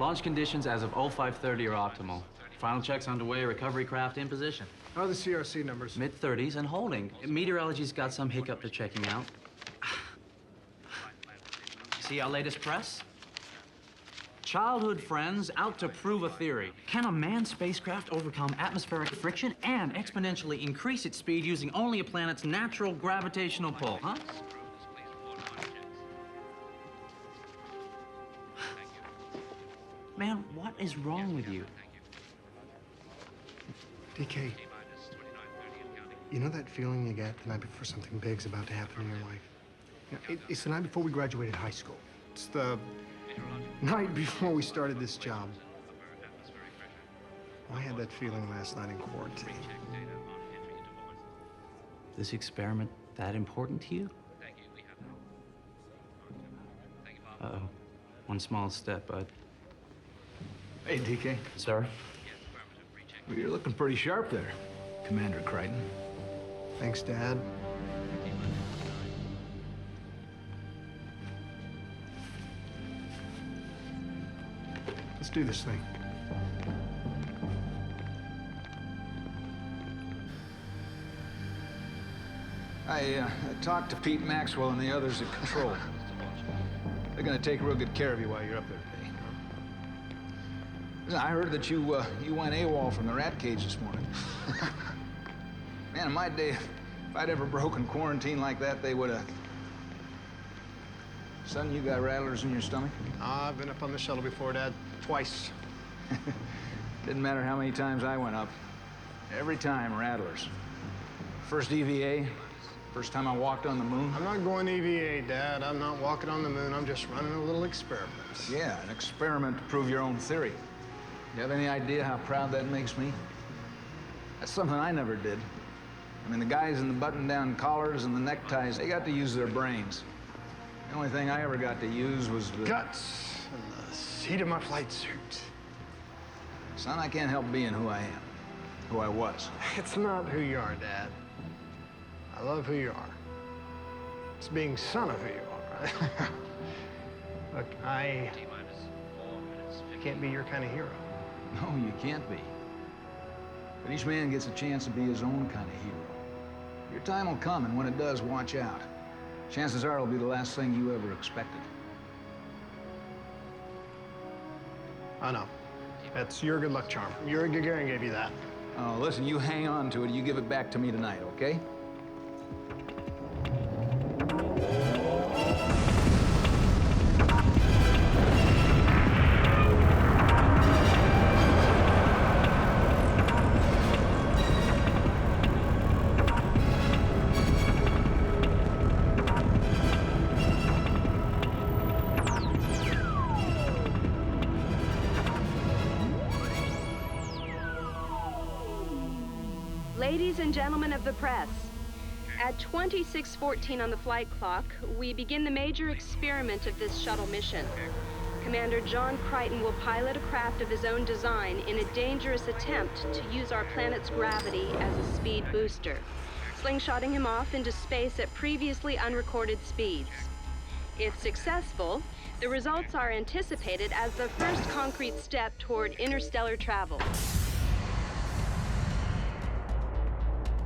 Launch conditions as of 0530 are optimal. Final checks underway, recovery craft in position. How are the CRC numbers? Mid-30s and holding. Meteorology's got some hiccup they're checking out. See our latest press? Childhood friends out to prove a theory. Can a manned spacecraft overcome atmospheric friction and exponentially increase its speed using only a planet's natural gravitational pull, huh? Man, what is wrong with you? DK, you know that feeling you get the night before something big's about to happen in your life? You know, it's the night before we graduated high school. It's the night before we started this job. I had that feeling last night in quarantine. This experiment that important to you? Uh-oh. One small step, bud. Hey, DK. Sorry? Well, you're looking pretty sharp there, Commander Crichton. Thanks, Dad. Let's do this thing. I talked to Pete Maxwell and the others at Control. They're gonna take real good care of you while you're up there today. Listen, I heard that you went AWOL from the rat cage this morning. Man, in my day, if I'd ever broken quarantine like that, they would have... Son, you got rattlers in your stomach? I've been up on the shuttle before, Dad. Twice. Didn't matter how many times I went up. Every time, rattlers. First EVA, first time I walked on the moon. I'm not going EVA, Dad. I'm not walking on the moon. I'm just running a little experiment. Yeah, an experiment to prove your own theory. You have any idea how proud that makes me? That's something I never did. I mean, the guys in the button-down collars and the neckties, they got to use their brains. The only thing I ever got to use was the... guts and the seat of my flight suit. Son, I can't help being who I am, who I was. It's not who you are, Dad. I love who you are. It's being son of who you are, right? Look, I can't be your kind of hero. No, you can't be. But each man gets a chance to be his own kind of hero. Your time will come, and when it does, watch out. Chances are it'll be the last thing you ever expected. I know. That's your good luck charm. Yuri Gagarin gave you that. Oh, listen, you hang on to it. You give it back to me tonight, okay? Ladies and gentlemen of the press, at 26:14 on the flight clock, we begin the major experiment of this shuttle mission. Commander John Crichton will pilot a craft of his own design in a dangerous attempt to use our planet's gravity as a speed booster, slingshotting him off into space at previously unrecorded speeds. If successful, the results are anticipated as the first concrete step toward interstellar travel.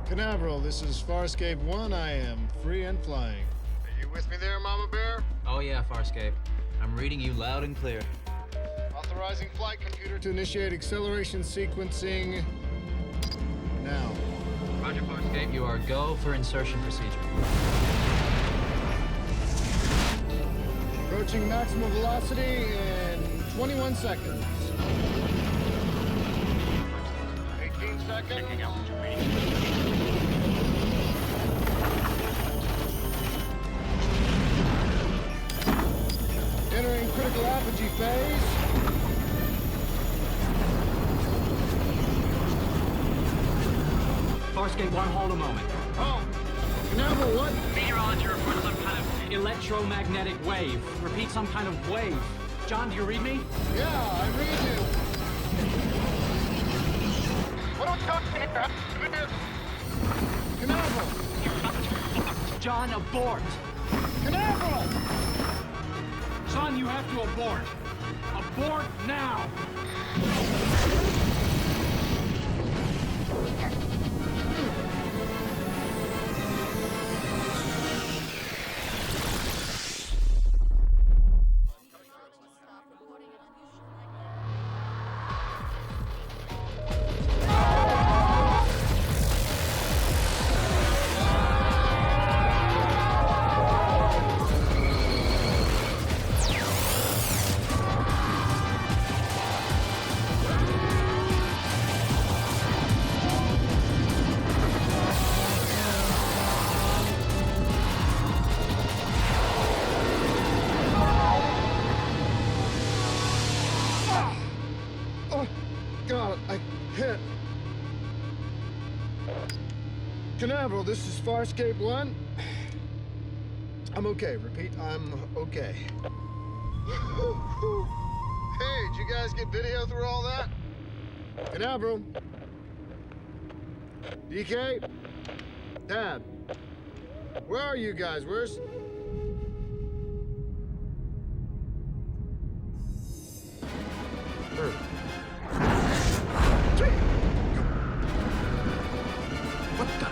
Canaveral, this is Farscape 1. I am free and flying. Are you with me there, Mama Bear? Oh yeah, Farscape. I'm reading you loud and clear. Authorizing flight computer to initiate acceleration sequencing now. Roger, Farscape. You are go for insertion procedure. Approaching maximum velocity in 21 seconds. 18 seconds. Entering critical apogee phase. Farscape 1, hold a moment. Oh, Canaveral, what? Meteorology reports some kind of electromagnetic wave. Repeat, some kind of wave. John, do you read me? Yeah, I read you. Canaveral! John, abort! Canaveral! Son, you have to abort. Board now! Canaveral, this is Farscape 1. I'm okay. Repeat, I'm okay. Hey, did you guys get video through all that? Canaveral. DK? Dad? Where are you guys? Where's... What the...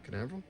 Canaveral?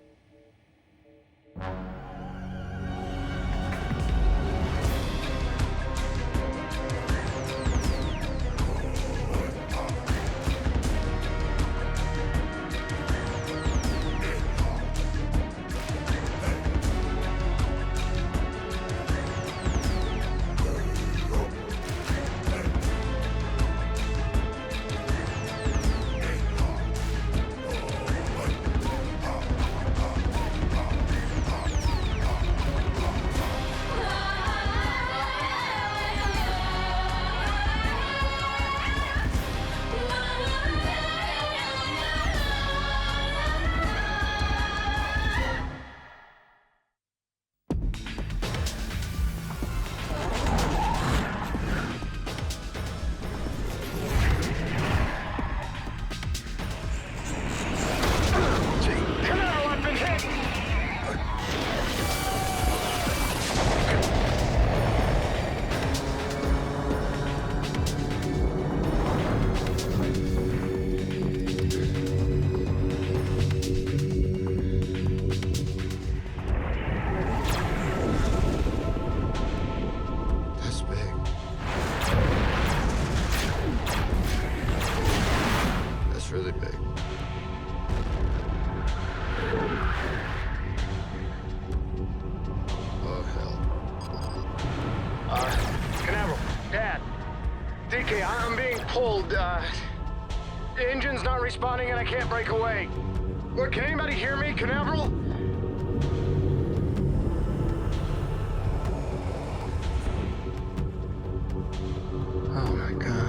DK, I'm being pulled. The engine's not responding and I can't break away. Look, can anybody hear me, Canaveral? Oh my God.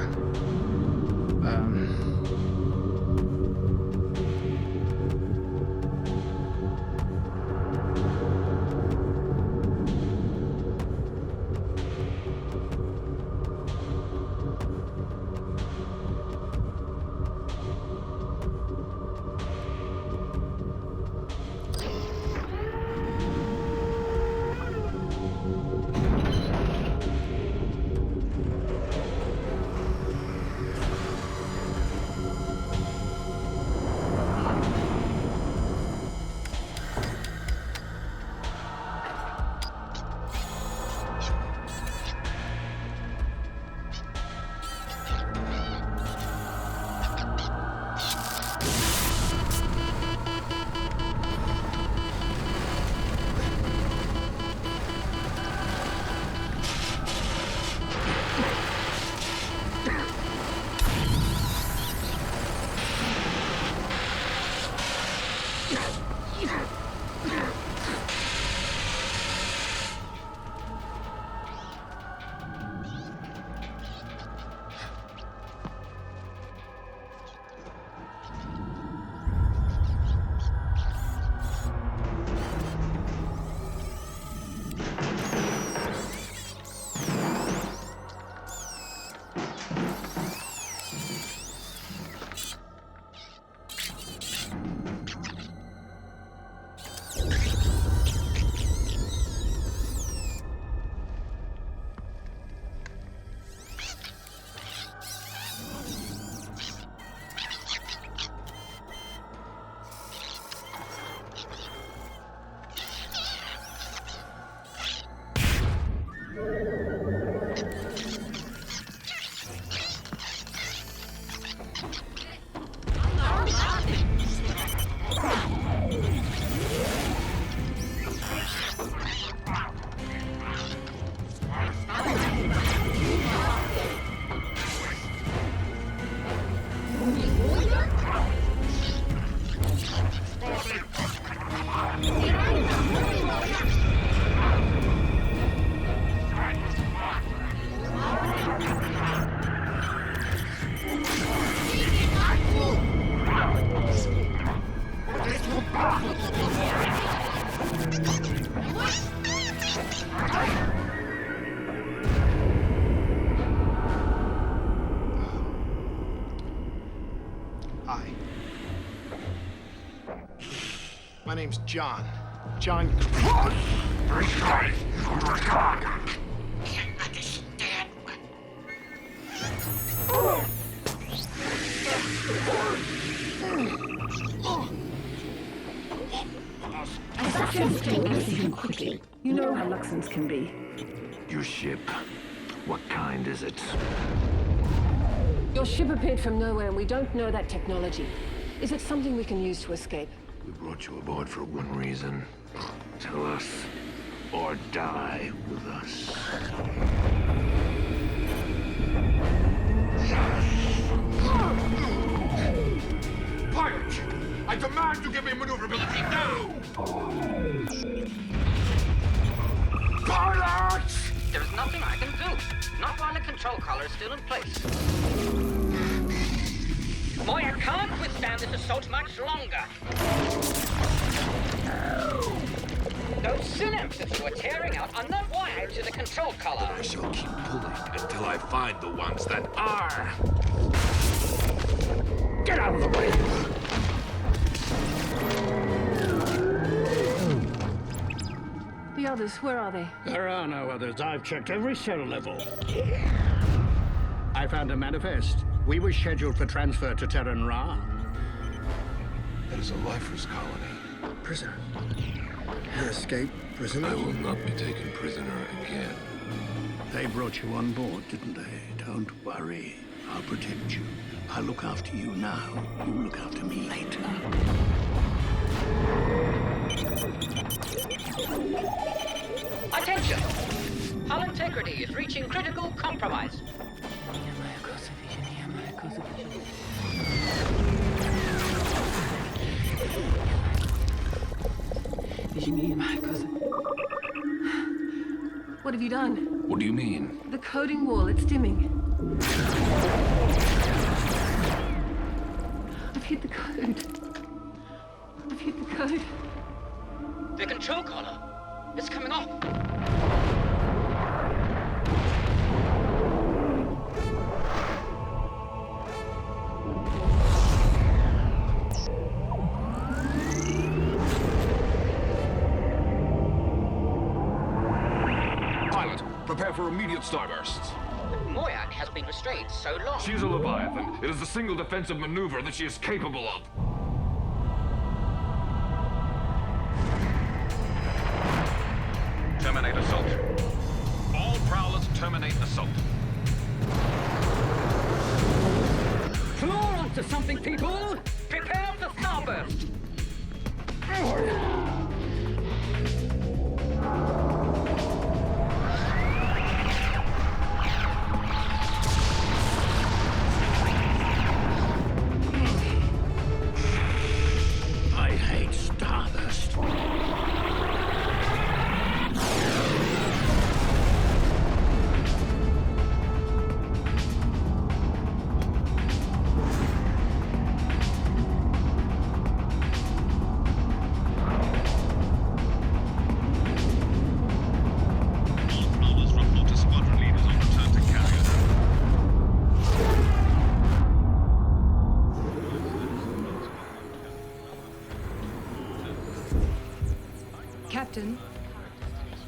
Hi. My name's John. John. Can't understand. Take decision quickly. You know how Luxons can be. Your ship. What kind is it? Your ship appeared from nowhere and we don't know that technology. Is it something we can use to escape? We brought you aboard for one reason. Tell us, or die with us. Pilot! I demand you give me maneuverability now! Pilot! There's nothing I can do. Not while the control collar is still in place. Boy, I can't withstand this assault much longer. Those synapses you are tearing out are not wired to the control collar. I shall keep pulling until I find the ones that are. Get out of the way! The others, where are they? There are no others. I've checked every cell level. I found a manifest. We were scheduled for transfer to Terran Ra. That is a lifer's colony. Prisoner. An escaped prisoner? I will not be taken prisoner again. They brought you on board, didn't they? Don't worry. I'll protect you. I'll look after you now. You look after me later. Attention! Hull integrity is reaching critical compromise. What have you done? What do you mean? The coding wall, it's dimming. I've hit the code. I've hit the code. The control collar is coming off. Prepare for immediate starbursts. Moyak has been restrained so long. She's a Leviathan. It is the single defensive maneuver that she is capable of. Terminate assault. All prowlers terminate assault. Floor onto something, people! Prepare the starburst!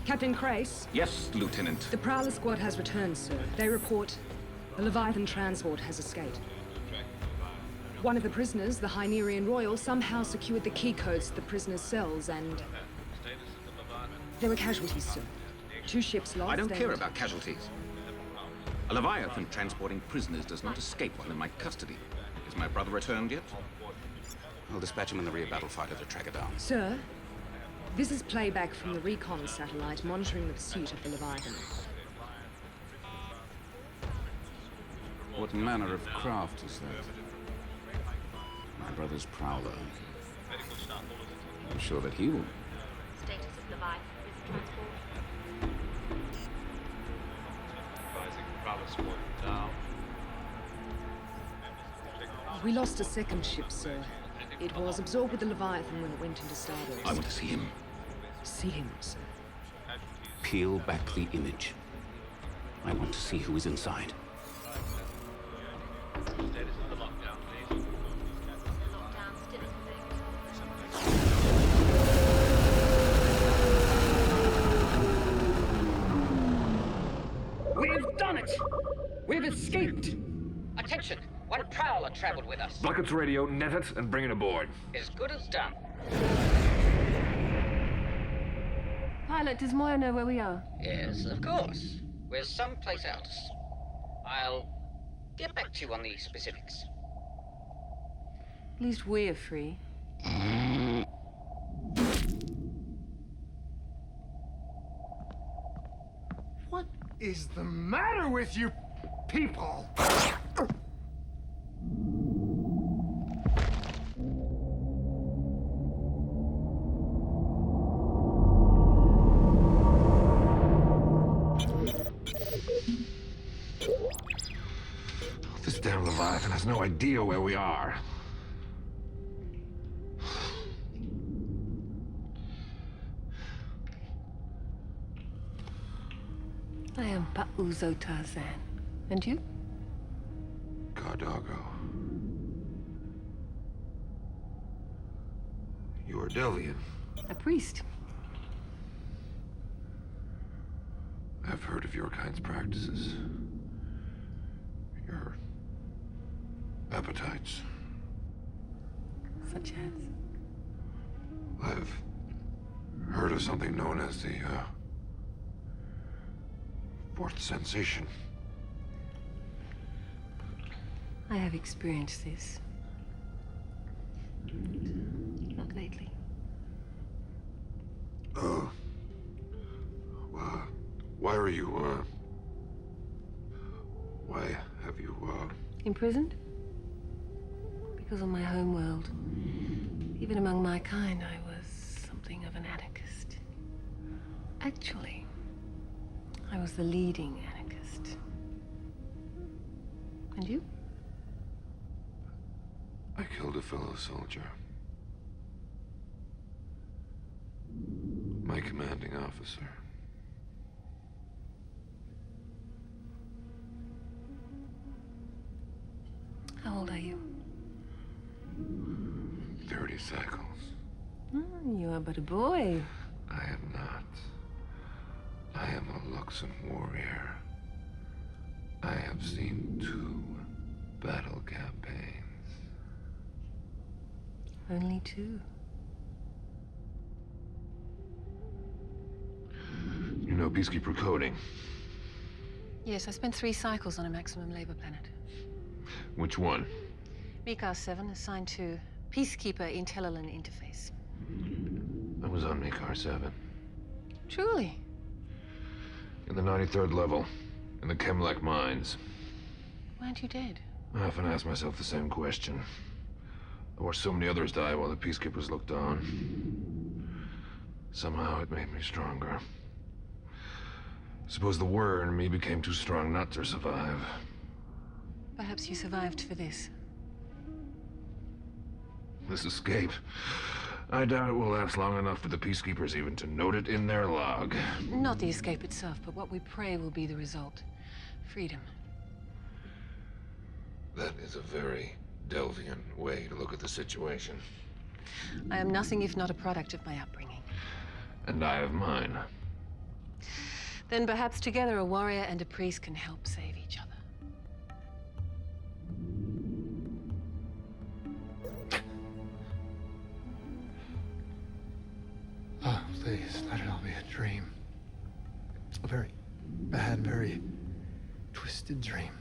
Captain Crace? Yes, Lieutenant. The Prowler Squad has returned, sir. They report the Leviathan transport has escaped. One of the prisoners, the Hynerian Royal, somehow secured the key codes to the prisoners' cells, and there were casualties, sir. 2 ships lost. I don't care about casualties. A Leviathan transporting prisoners does not escape while in my custody. Is my brother returned yet? I'll dispatch him in the rear battle fighter to track it down. Sir, this is playback from the recon satellite monitoring the pursuit of the Leviathan. What manner of craft is that? My brother's prowler. I'm sure that he will. Status of Leviathan is transport. We lost a second ship, sir. It was absorbed with the Leviathan when it went into starburst. I want to see him. See him, sir. Peel back the image. I want to see who is inside. have escaped. Attention! One prowler traveled with us. Bucket's radio, net it, and bring it aboard. As good as done. Pilot, does Moya know where we are? Yes, of course. We're someplace else. I'll get back to you on the specifics. At least we're free. What is the matter with you people? This damn Leviathan has no idea where we are. I am Pa'uzo Tarzan. And you? Cardago. You are Delvian. A priest. I've heard of your kind's practices. Your appetites. Such as? I've heard of something known as the, fourth sensation. I have experienced this. Not lately. Why are you, why have you, Imprisoned? Because on my homeworld, even among my kind, I was something of an anarchist. Actually, I was the leading anarchist. And you? I killed a fellow soldier. My commanding officer. How old are you? 30 cycles. You are but a boy. I am not. I am a Luxon warrior. I have seen 2 battle campaigns. Only 2. You know Peacekeeper coding? Yes, I spent 3 cycles on a maximum labor planet. Which one? Mikar 7, assigned to Peacekeeper Intellilan Interface. I was on Mikar 7. Truly? In the 93rd level, in the Chemlec mines. Why aren't you dead? I often ask myself the same question. I watched so many others die while the Peacekeepers looked on. Somehow it made me stronger. Suppose the war in me became too strong not to survive. Perhaps you survived for this. This escape. I doubt it will last long enough for the Peacekeepers even to note it in their log. Not the escape itself, but what we pray will be the result. Freedom. That is a very Delvian way to look at the situation. I am nothing if not a product of my upbringing. And I have mine. Then perhaps together a warrior and a priest can help save each other. Oh, please, let it all be a dream. A very bad, very twisted dream.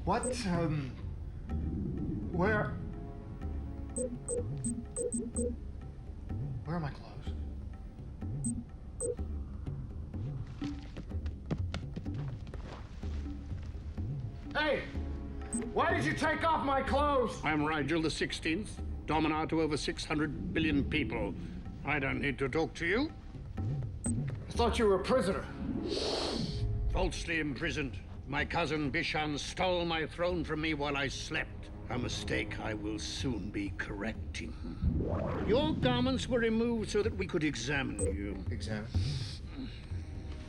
What, where are my clothes? Hey! Why did you take off my clothes? I'm Rigel the 16th, Dominar to over 600 billion people. I don't need to talk to you. I thought you were a prisoner. Falsely imprisoned. My cousin Bishan stole my throne from me while I slept. A mistake I will soon be correcting. Your garments were removed so that we could examine you. Examine?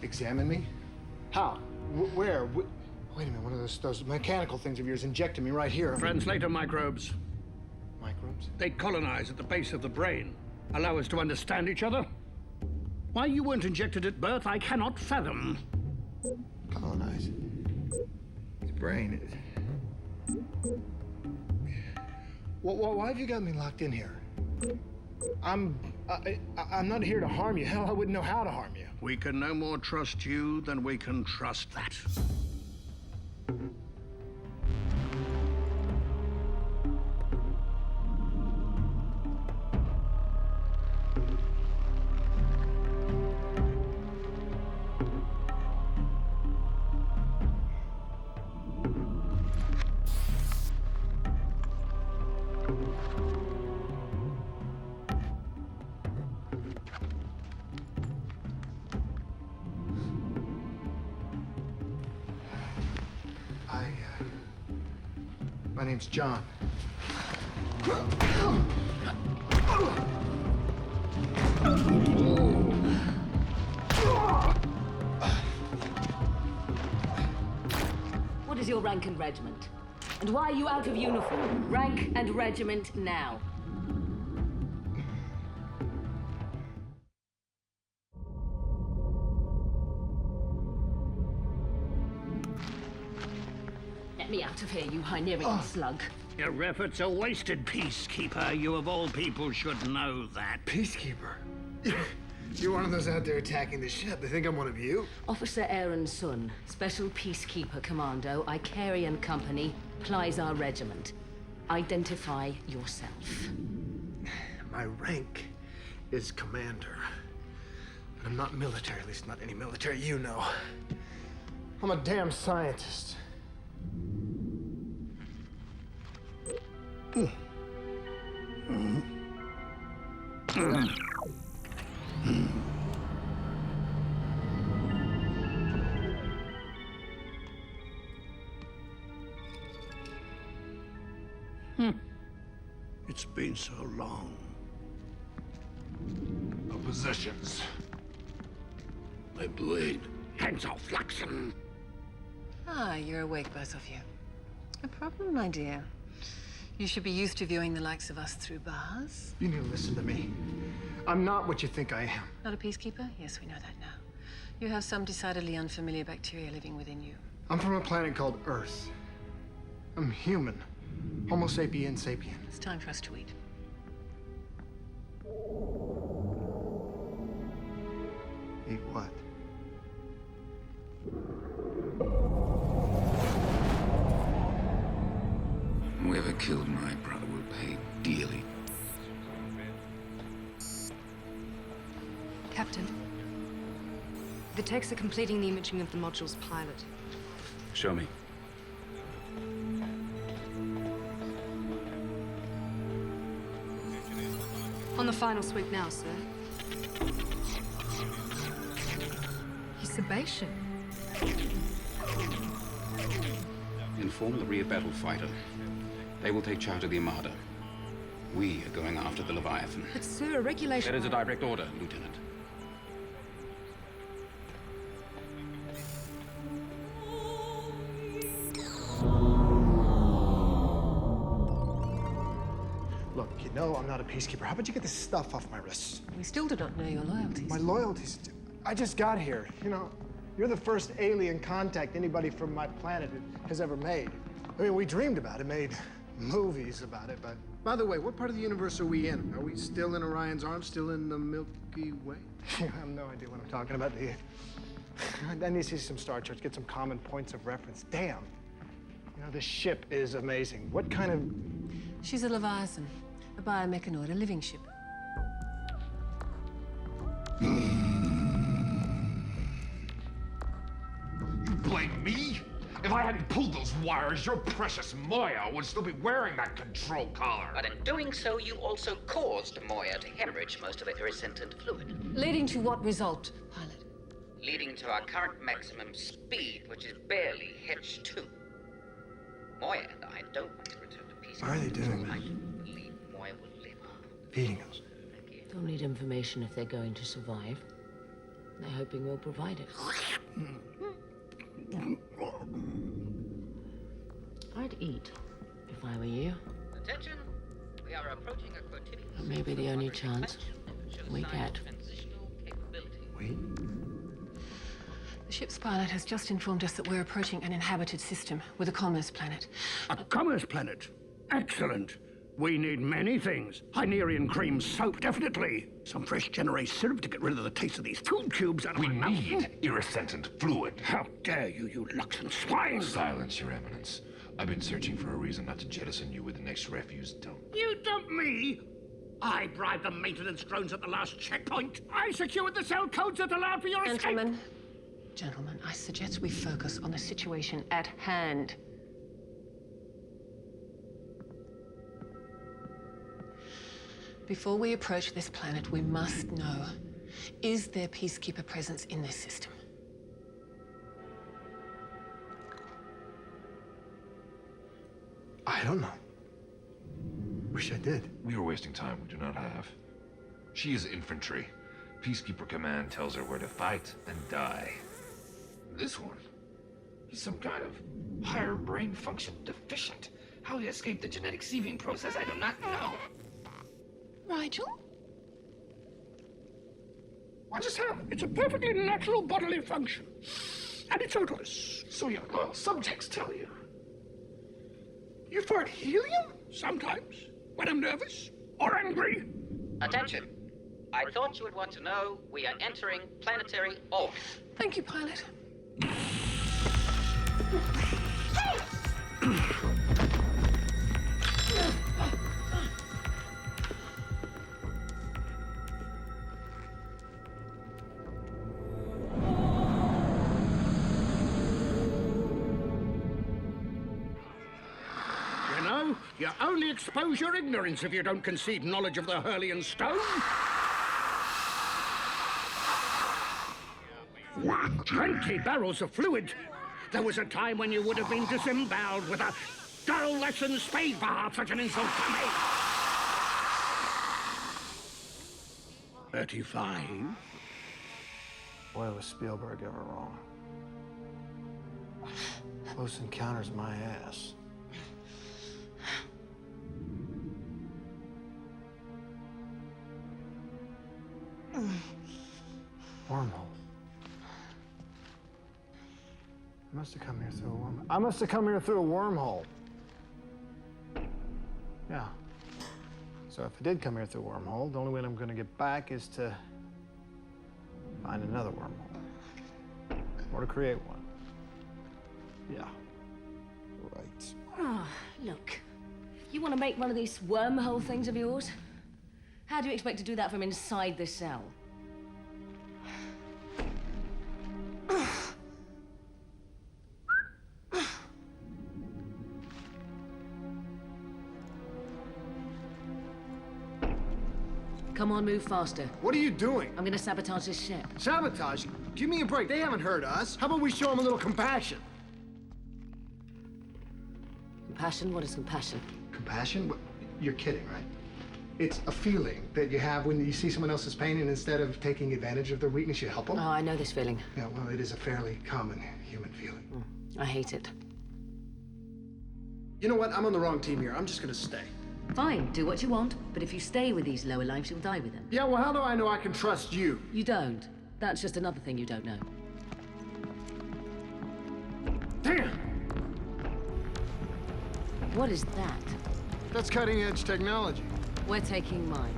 Examine me? How? Where? Wait a minute, one of those mechanical things of yours injected me right here. Translator microbes. Microbes? They colonize at the base of the brain, allow us to understand each other. Why you weren't injected at birth, I cannot fathom. Colonize? The brain. Why have you got me locked in here? I'm not here to harm you. Hell, I wouldn't know how to harm you. We can no more trust you than we can trust that. My name's John. What is your rank and regiment? And why are you out of uniform? Rank and regiment now. Let me out of here, you Hynerian slug. Your efforts are wasted, Peacekeeper. You of all people should know that. Peacekeeper? You're one of those out there attacking the ship. They think I'm one of you? Officer Aaron Sun, Special Peacekeeper Commando, Icarian Company, Plizar Regiment. Identify yourself. My rank is commander. But I'm not military, at least not any military you know. I'm a damn scientist. It's been so long. Our possessions. My blade. Hands off, Flaxen. Ah, you're awake, both of you. A problem, my dear. You should be used to viewing the likes of us through bars. You need to listen to me. I'm not what you think I am. Not a peacekeeper? Yes, we know that now. You have some decidedly unfamiliar bacteria living within you. I'm from a planet called Earth. I'm human. Homo sapien sapien. It's time for us to eat. Eat what? Whoever killed my brother will pay dearly. Captain, the techs are completing the imaging of the module's pilot. Show me. On the final sweep now, sir. He's Sebastian. Inform the rear battle fighter. They will take charge of the Armada. We are going after the Leviathan. But, sir, a regulation... That is a direct order, Lieutenant. Look, you know I'm not a peacekeeper. How about you get this stuff off my wrists? We still do not know your loyalties. My loyalties? I just got here. You know, you're the first alien contact anybody from my planet has ever made. I mean, we dreamed about it, made movies about it, but... By the way, what part of the universe are we in? Are we still in Orion's Arm, still in the Milky Way? I have no idea what I'm talking about. I need to see some star charts, get some common points of reference. Damn. You know, this ship is amazing. What kind of... She's a Leviathan, a biomechanoid, a living ship. You blame me? If I hadn't pulled those wires, your precious Moya would still be wearing that control collar. But in doing so, you also caused Moya to hemorrhage most of her irritant fluid. Leading to what result, pilot? Leading to our current maximum speed, which is barely H2. Moya and I don't want to return to Why are they doing this? Feeding us. They'll need information if they're going to survive. They're hoping we'll provide it. I'd eat if I were you. Attention! We are approaching a quotidian. That may be the only chance we get. Wait. The ship's pilot has just informed us that we're approaching an inhabited system with a commerce planet. A commerce planet? Excellent. We need many things. Hynerian cream soap, definitely. Some fresh Generate syrup to get rid of the taste of these food cubes out of We my mouth. need irrescent fluid. How dare you, you Luxon swine! Silence, Your Eminence. I've been searching for a reason not to jettison you with the next refuse dump. You dump me? I bribed the maintenance drones at the last checkpoint. I secured the cell codes that allowed for your escape. Gentlemen, I suggest we focus on the situation at hand. Before we approach this planet, we must know, is there Peacekeeper presence in this system? I don't know. Wish I did. We are wasting time we do not have. She is infantry. Peacekeeper Command tells her where to fight and die. This one, he's some kind of higher brain function deficient. How he escaped the genetic sieving process, I do not know. Rigel? What just happened? It's a perfectly natural bodily function. And it's odorless. So your loyal subjects tell you. You fart helium? Sometimes. When I'm nervous or angry. Attention! I thought you would want to know we are entering planetary orbit. Thank you, pilot. You only expose your ignorance if you don't concede knowledge of the Hurlian stone. 20 barrels of fluid. There was a time when you would have been disemboweled with a dull lesson spade for half such an insult to me. 35. Boy, was Spielberg ever wrong. Close Encounters my ass. Wormhole. I must have come here through a wormhole. I must have come here through a wormhole. Yeah. So if I did come here through a wormhole, the only way I'm going to get back is to find another wormhole. Or to create one. Yeah. Right. Ah, look. You want to make one of these wormhole things of yours? How do you expect to do that from inside the cell? Come on, move faster. What are you doing? I'm gonna sabotage this ship. Sabotage? Give me a break. They haven't hurt us. How about we show them a little compassion? Compassion? What is compassion? Compassion? You're kidding, right? It's a feeling that you have when you see someone else's pain, and instead of taking advantage of their weakness, you help them. Oh, I know this feeling. Yeah, well, it is a fairly common human feeling. I hate it. You know what? I'm on the wrong team here. I'm just gonna stay. Fine, do what you want, but if you stay with these lower lives, you'll die with them. Yeah, well, how do I know I can trust you? You don't. That's just another thing you don't know. Damn! What is that? That's cutting-edge technology. We're taking mine.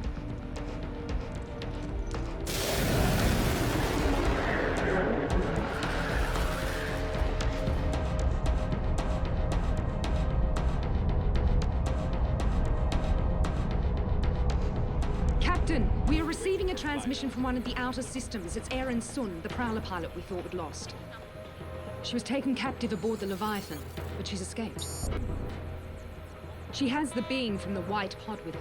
Captain, we are receiving a transmission from one of the outer systems. It's Erin Sun, the Prowler pilot we thought we'd lost. She was taken captive aboard the Leviathan, but she's escaped. She has the being from the White Pod with her.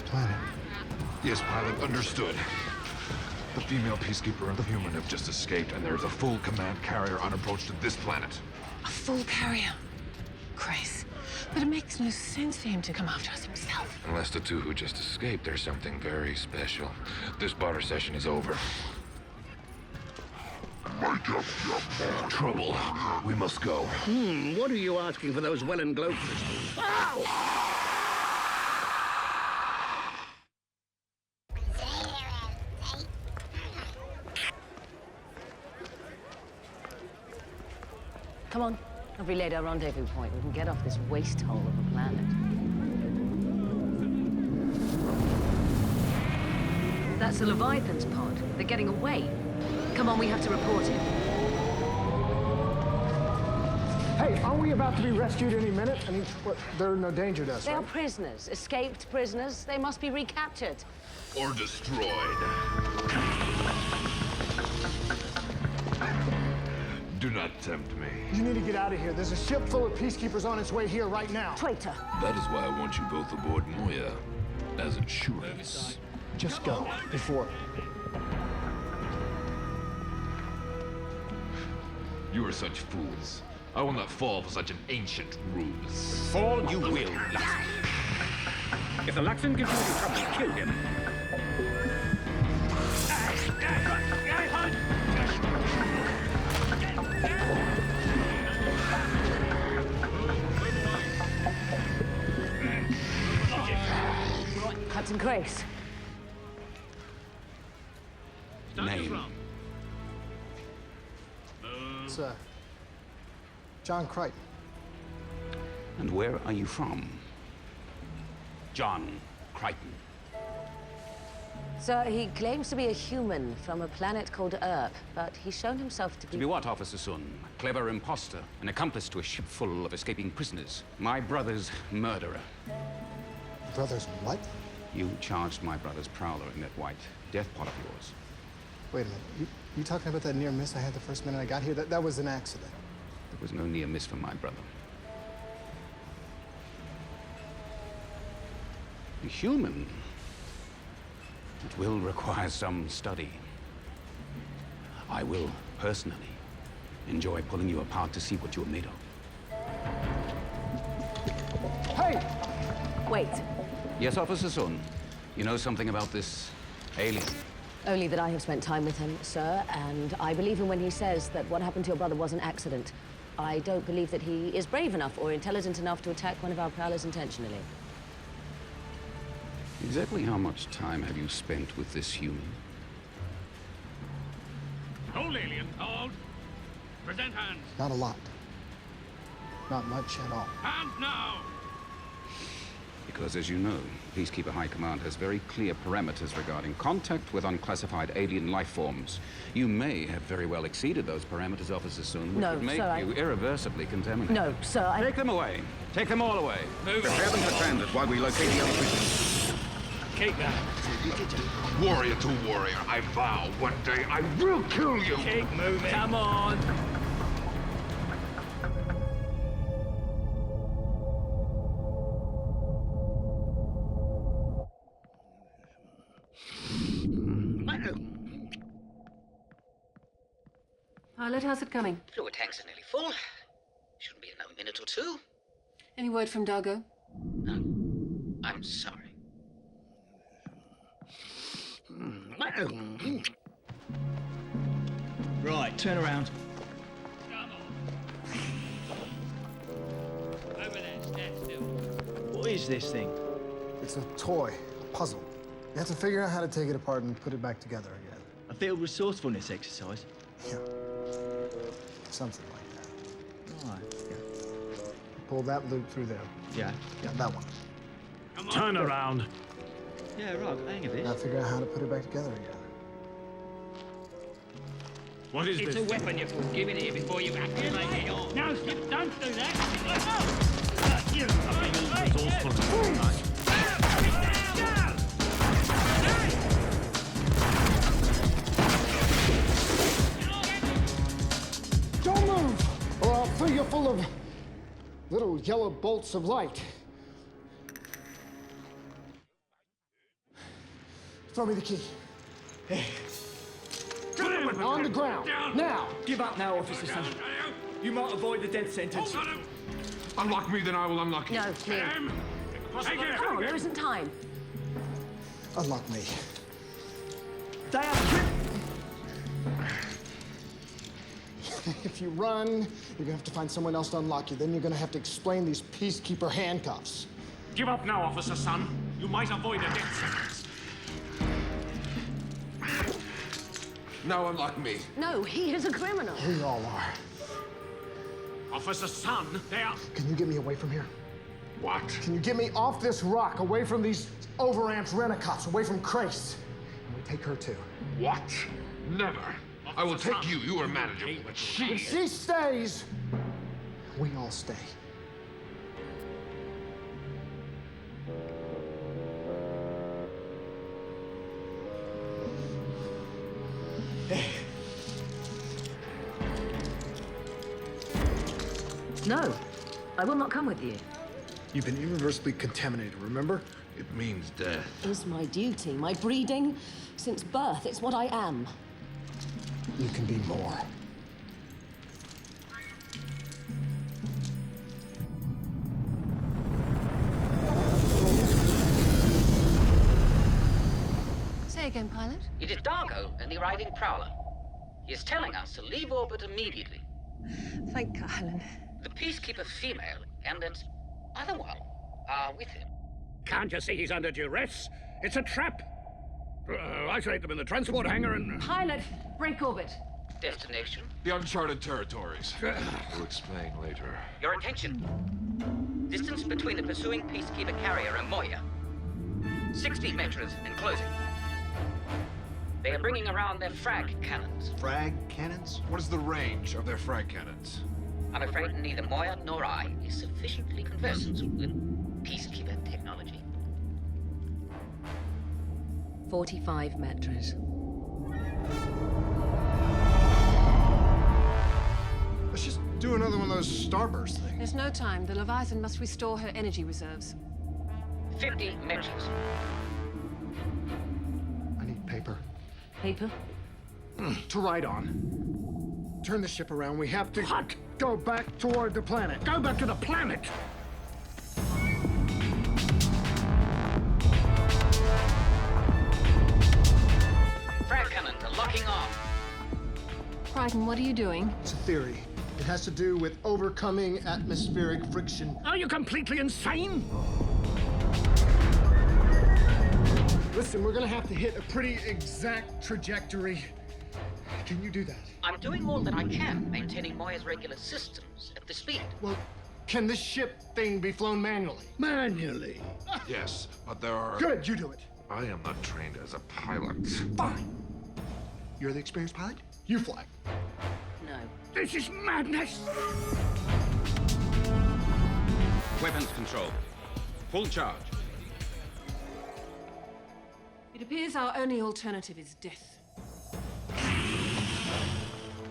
planet. Yes, pilot, understood. The female peacekeeper and the human have just escaped, and there's a full command carrier on approach to this planet. A full carrier? Grace. But it makes no sense for him to come after us himself. Unless the two who just escaped, there's something very special. This barter session is over. Trouble. We must go. What are you asking for those well and glow crystals? Ow! Come on. I've relayed our rendezvous point. We can get off this waste hole of a planet. That's the Leviathan's pod. They're getting away. Come on, we have to report it. Hey, aren't we about to be rescued any minute? I mean, they're in no danger to us, They right? are prisoners, escaped prisoners. They must be recaptured. Or destroyed. Do not tempt me. You need to get out of here. There's a ship full of peacekeepers on its way here right now. Traitor. That is why I want you both aboard Moya as insurance. Just go before. You are such fools. I will not fall for such an ancient ruse. Fall you will, Luxon. If the Luxon gives you any trouble, kill him. Captain Grace. Name. It's, John Crichton. And where are you from? John Crichton. Sir, he claims to be a human from a planet called Earp, but he's shown himself to be... To be what, Officer Sun? A clever imposter, an accomplice to a ship full of escaping prisoners. My brother's murderer. Brother's what? You charged my brother's prowler in that white death pod of yours. Wait a minute. You talking about that near miss I had the first minute I got here? That was an accident. There was no near miss for my brother. A human. It will require some study. I will, personally, enjoy pulling you apart to see what you're made of. Hey! Wait. Yes, Officer Sun. You know something about this alien? Only that I have spent time with him, sir, and I believe him when he says that what happened to your brother was an accident. I don't believe that he is brave enough or intelligent enough to attack one of our prowlers intentionally. Exactly how much time have you spent with this human? Hold, alien, hold. Present hands. Not a lot. Not much at all. Hands now. Because, as you know, Peacekeeper High Command has very clear parameters regarding contact with unclassified alien life forms. You may have very well exceeded those parameters, Officer Sun, which No, would make sir, you irreversibly contaminated. No, sir, I... Take them away. Take them all away. Prepare them for transit while we locate the other prisoners. Keep that. Warrior to warrior, I vow one day I will kill you. Keep moving. Come on. Pilot, how's it coming? Fluid tanks are nearly full. Shouldn't be another minute or two. Any word from Dargo? I'm sorry. Right, turn around. Over there, stand still. What is this thing? It's a toy, a puzzle. You have to figure out how to take it apart and put it back together again. A field resourcefulness exercise? Yeah. Something like that. Right. Pull that loop through there. Yeah. Yeah, that one. Turn around. Yeah, right, hang a bit. Now figure out how to put it back together again. What is It's this? a weapon, you fool. Give it here before you activate it on. No, Skip, don't do that. Don't move, or I'll fill you full of little yellow bolts of light. Throw me the key. Hey. On the ground. Now. Give up now, Officer Son. You might avoid the death sentence. Unlock me, then I will unlock you. No, Neil. Come on, there isn't time. Unlock me. They are... If you run, you're gonna have to find someone else to unlock you. Then you're gonna have to explain these peacekeeper handcuffs. Give up now, Officer Son. You might avoid a death sentence. Now unlock me. No, he is a criminal. We all are. Officer Son, they are... Can you get me away from here? What? Can you get me off this rock, away from these overamped rent-a-cops, away from Crace? And we take her too. What? Never. I will take you. You are manageable, but she... If she stays, we all stay. No, I will not come with you. You've been irreversibly contaminated, remember? It means death. It's my duty, my breeding. Since birth, it's what I am. You can be more. Say again, pilot. It is Dargo and the arriving prowler. He is telling us to leave orbit immediately. Thank Carlin. The peacekeeper female and that other one are with him. Can't you see he's under duress? It's a trap. Isolate them in the transport hangar and... Pilot, break orbit. Destination? The uncharted territories. We'll explain later. Your attention. Distance between the pursuing peacekeeper carrier and Moya. 60 meters and closing. They are bringing around their frag cannons. Frag cannons? What is the range of their frag cannons? I'm afraid neither Moya nor I is sufficiently conversant with peacekeeper technology. 45 meters. Let's just do another one of those starburst things. There's no time. The Leviathan must restore her energy reserves. 50 meters. I need paper. Paper? To write on. Turn the ship around. We have to... What? Go back toward the planet. Go back to the planet! Frag cannons are locking on. Crichton, what are you doing? It's a theory. It has to do with overcoming atmospheric friction. Are you completely insane? Listen, we're gonna have to hit a pretty exact trajectory. Can you do that? I'm doing all that I can, maintaining Moya's regular systems at the speed. Well, can this ship thing be flown manually? Manually? Yes, but there are... Good, you do it. I am not trained as a pilot. Fine. You're the experienced pilot? You fly. No. This is madness! Weapons control. Full charge. It appears our only alternative is death.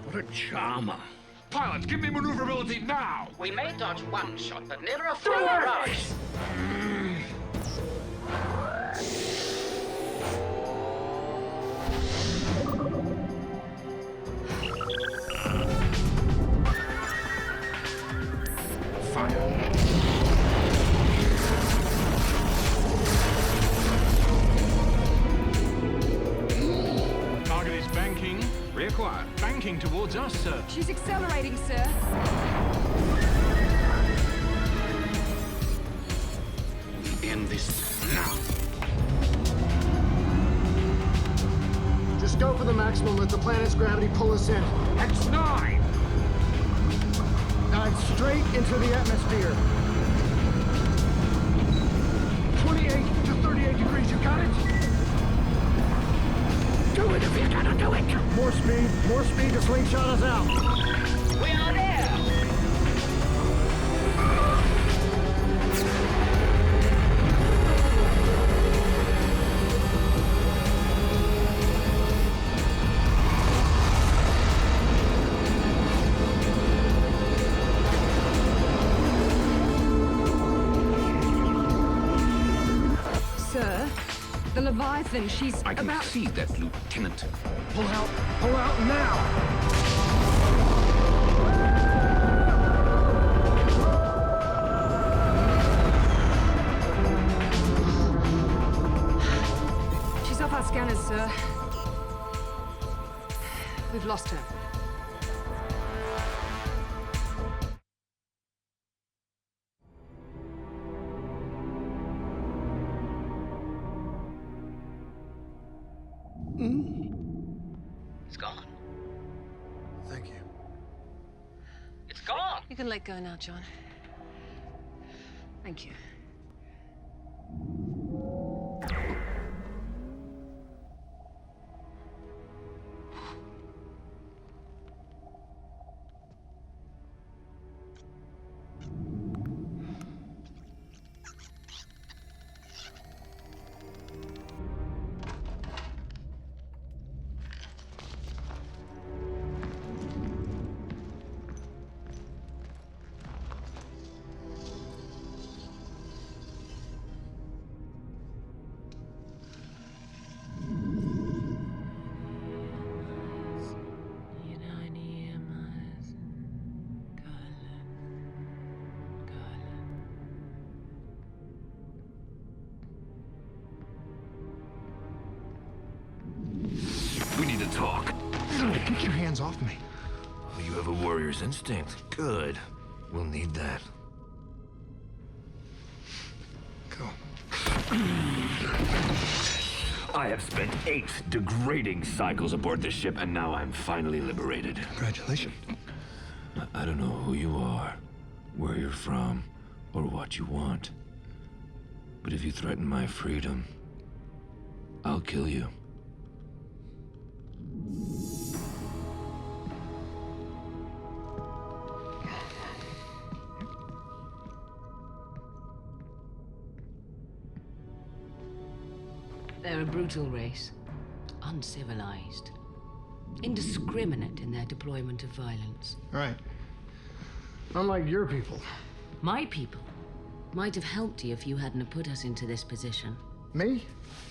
What a charmer. Pilots, give me maneuverability now! We may dodge one shot, but never a full barrage. Fire. Target is banking. Reacquired. Banking towards us, sir. She's accelerating, sir. End this now. Just go for the maximum. Let the planet's gravity pull us in. X9! Dive straight into the atmosphere. 28 to 38 degrees. You got it? Do it if you're gonna do it! More speed to slingshot us out. We are there! Sir, The Leviathan, she's I can about... see that, Lieutenant. Pull out now! She's off our scanners, sir. We've lost her. It's gone. Thank you. It's gone. You can let go now, John. Thank you. We need to talk. Get your hands off me. Oh, you have a warrior's instinct. Good. We'll need that. Go. I have spent 8 degrading cycles aboard this ship, and now I'm finally liberated. Congratulations. I don't know who you are, where you're from, or what you want. But if you threaten my freedom, I'll kill you. They're a brutal race. Uncivilized. Indiscriminate in their deployment of violence. Right. Unlike your people. My people might have helped you if you hadn't have put us into this position. Me?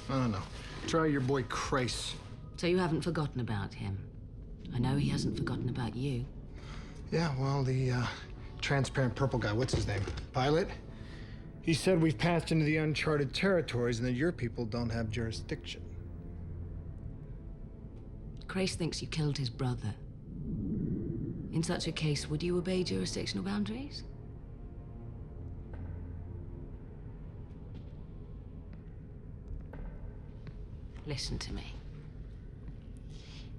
I don't know. Try your boy Crace. So you haven't forgotten about him. I know he hasn't forgotten about you. Yeah, well, the transparent purple guy, what's his name? Pilot? He said we've passed into the uncharted territories and that your people don't have jurisdiction. Crace thinks you killed his brother. In such a case, would you obey jurisdictional boundaries? Listen to me.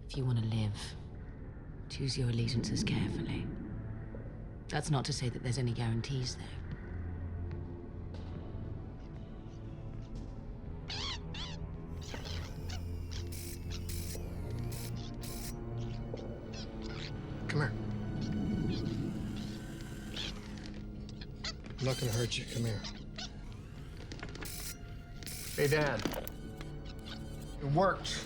If you want to live, choose your allegiances carefully. That's not to say that there's any guarantees, though. Come here. I'm not gonna hurt you. Come here. Hey, Dad. It worked.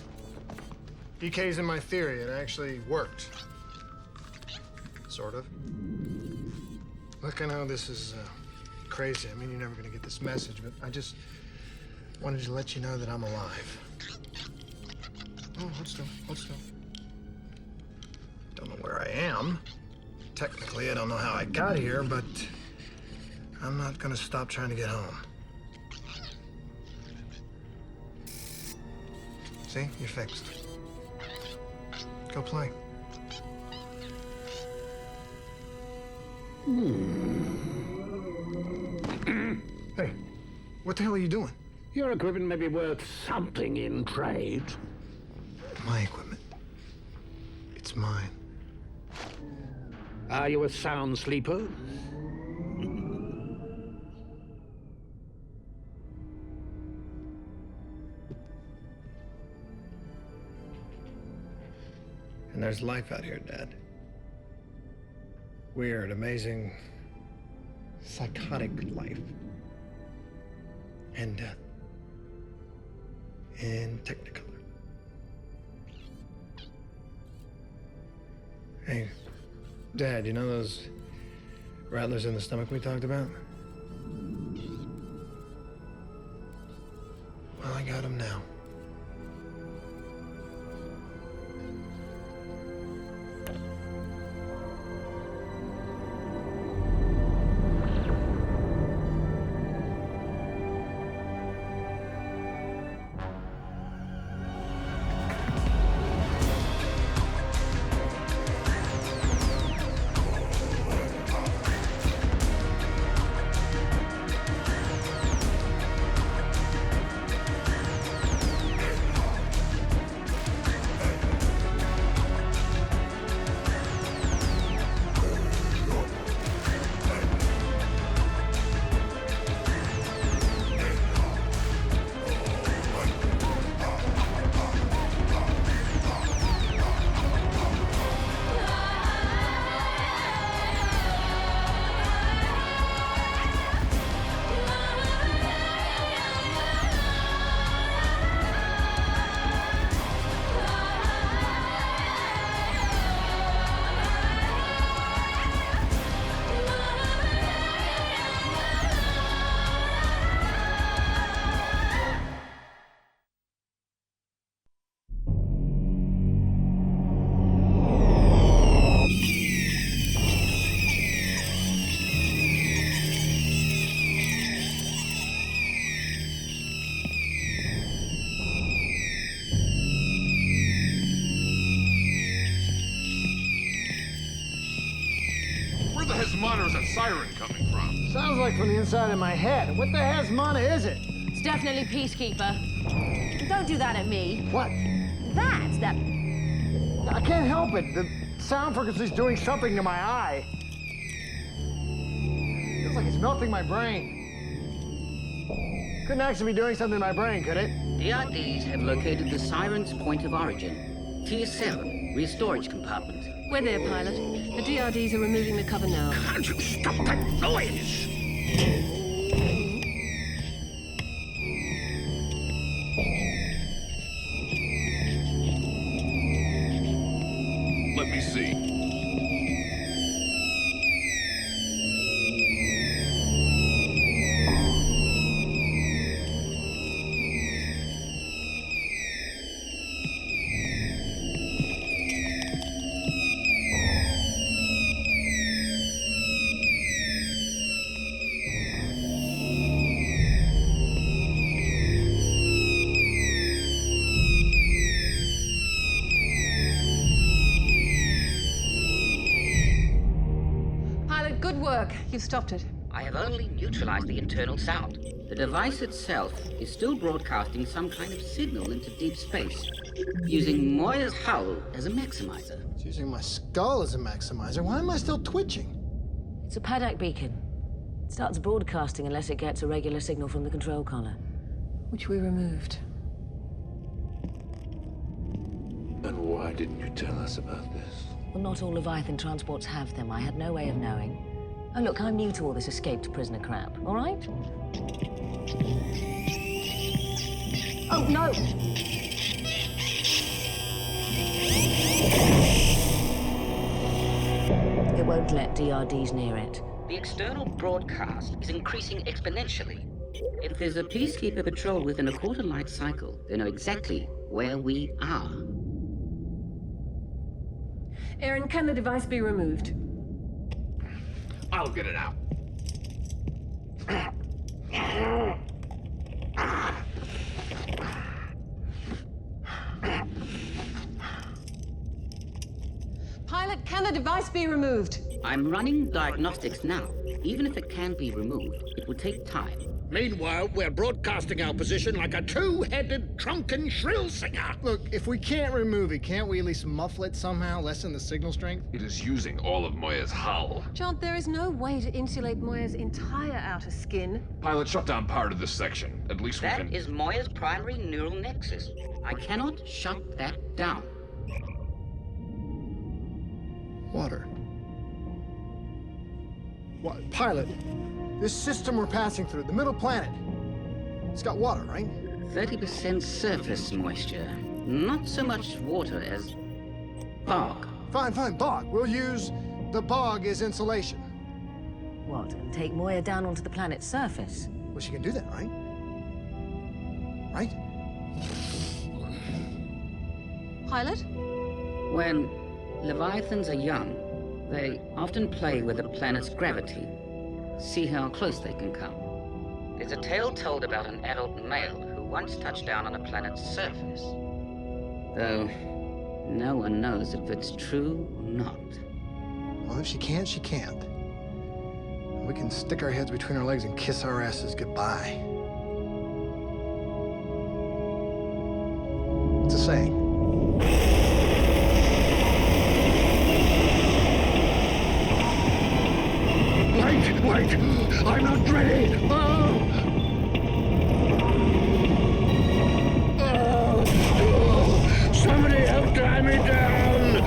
DK's in my theory. It actually worked. Sort of. Look, I know this is crazy. I mean, you're never gonna get this message, but I just wanted to let you know that I'm alive. Oh, hold still. Hold still. Don't know where I am. Technically, I don't know how I got here, but I'm not gonna stop trying to get home. See? You're fixed. Go play. Hey, what the hell are you doing? Your equipment may be worth something in trade. My equipment. It's mine. Are you a sound sleeper? And there's life out here, Dad. Weird, amazing, psychotic life. And death. In Technicolor. Hey, Dad, you know those rattlers in the stomach we talked about? Well, I I got him now. Hesmana's a siren coming from? Sounds like from the inside of my head. What the Hesmana is it? It's definitely Peacekeeper. Don't do that at me. What? That. I can't help it. The sound frequency's doing something to my eye. Feels like it's melting my brain. Couldn't actually be doing something to my brain, could it? DRDs have located the siren's point of origin. T7, re-storage compartment. We're there, pilot. The DRDs are removing the cover now. Can't you stop that noise? Let me see. You've stopped it. I have only neutralized the internal sound. The device itself is still broadcasting some kind of signal into deep space, using Moya's hull as a maximizer. It's using my skull as a maximizer. Why am I still twitching? It's a Paddock beacon. It starts broadcasting unless it gets a regular signal from the control collar. Which we removed. And why didn't you tell us about this? Well, not all Leviathan transports have them. I had no way of knowing. Oh, look, I'm new to all this escaped prisoner crap, all right? Oh, no! It won't let DRDs near it. The external broadcast is increasing exponentially. If there's a Peacekeeper patrol within a quarter light cycle, they know exactly where we are. Aaron, can the device be removed? I'll get it out. Pilot, can the device be removed? I'm running diagnostics now. Even if it can be removed, it will take time. Meanwhile, we're broadcasting our position like a two-headed, drunken shrill singer. Look, if we can't remove it, can't we at least muffle it somehow, lessen the signal strength? It is using all of Moya's hull. John, there is no way to insulate Moya's entire outer skin. Pilot, shut down part of this section. At least we can... That is Moya's primary neural nexus. I cannot shut that down. Water. What? Pilot, this system we're passing through, the middle planet, it's got water, right? 30% surface moisture. Not so much water as bog. Fine, bog. We'll use the bog as insulation. What, and take Moya down onto the planet's surface? Well, she can do that, right? Right? Pilot? When Leviathans are young, they often play with the planet's gravity. See how close they can come. There's a tale told about an adult male who once touched down on a planet's surface. Though, no one knows if it's true or not. Well, if she can't, she can't. We can stick our heads between our legs and kiss our asses goodbye. It's a saying. Wait! I'm not ready! Somebody help drag me down!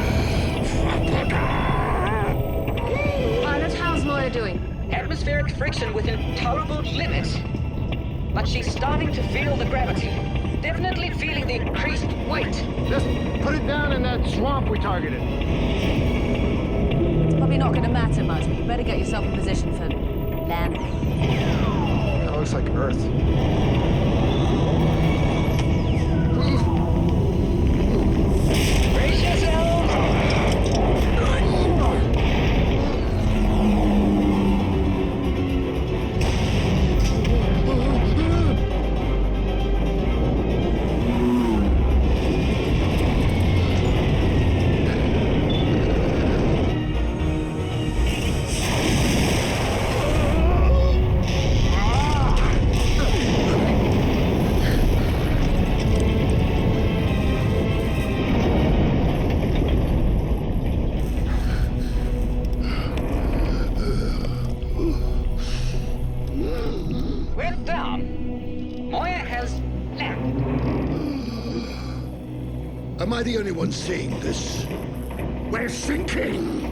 Pilot, how's Moya doing? Atmospheric friction within tolerable limits. But she's starting to feel the gravity. Definitely feeling the increased weight. Just put it down in that swamp we targeted. It's probably not going to matter much, but you better get yourself in position for landing. That looks like Earth. Brace yourselves! Am I the only one seeing this? We're sinking!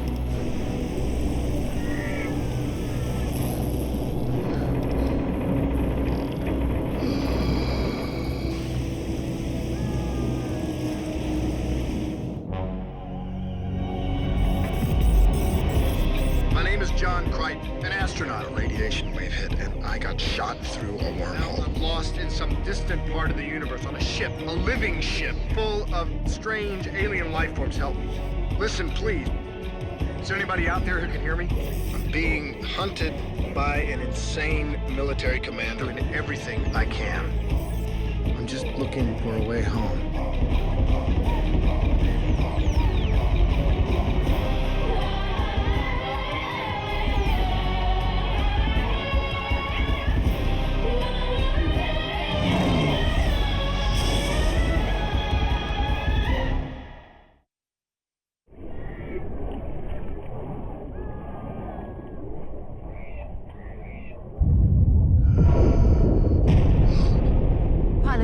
My name is John Crichton, an astronaut. A radiation wave hit, and I got shot through a wormhole. Now I'm lost in some distant part of the universe on a ship, a living ship, full of strange alien life forms. Help me. Listen, please. Is there anybody out there who can hear me? I'm being hunted by an insane military commander, doing everything I can. I'm just looking for a way home.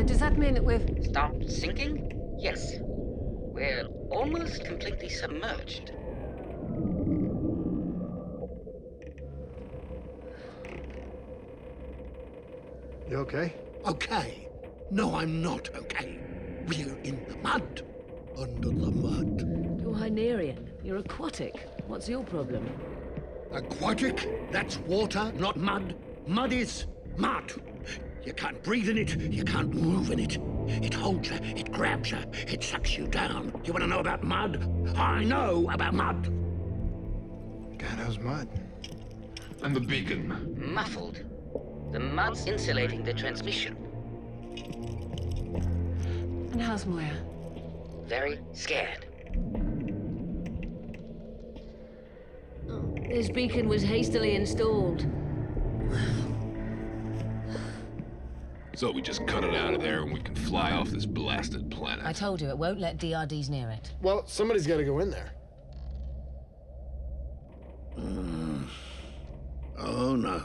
Does that mean that we've... Stopped sinking? Yes. We're almost completely submerged. You okay? Okay? No, I'm not okay. We're in the mud. Under the mud. You're Hynerian. You're aquatic. What's your problem? Aquatic? That's water, not mud. Mud is mud. You can't breathe in it, you can't move in it. It holds you, it grabs you, it sucks you down. You want to know about mud? I know about mud. God, how's mud? And the beacon? Muffled. The mud's insulating the transmission. And how's Moya? Very scared. This beacon was hastily installed. So we just cut it out of there and we can fly off this blasted planet. I told you, it won't let DRDs near it. Well, somebody's got to go in there. Oh, no.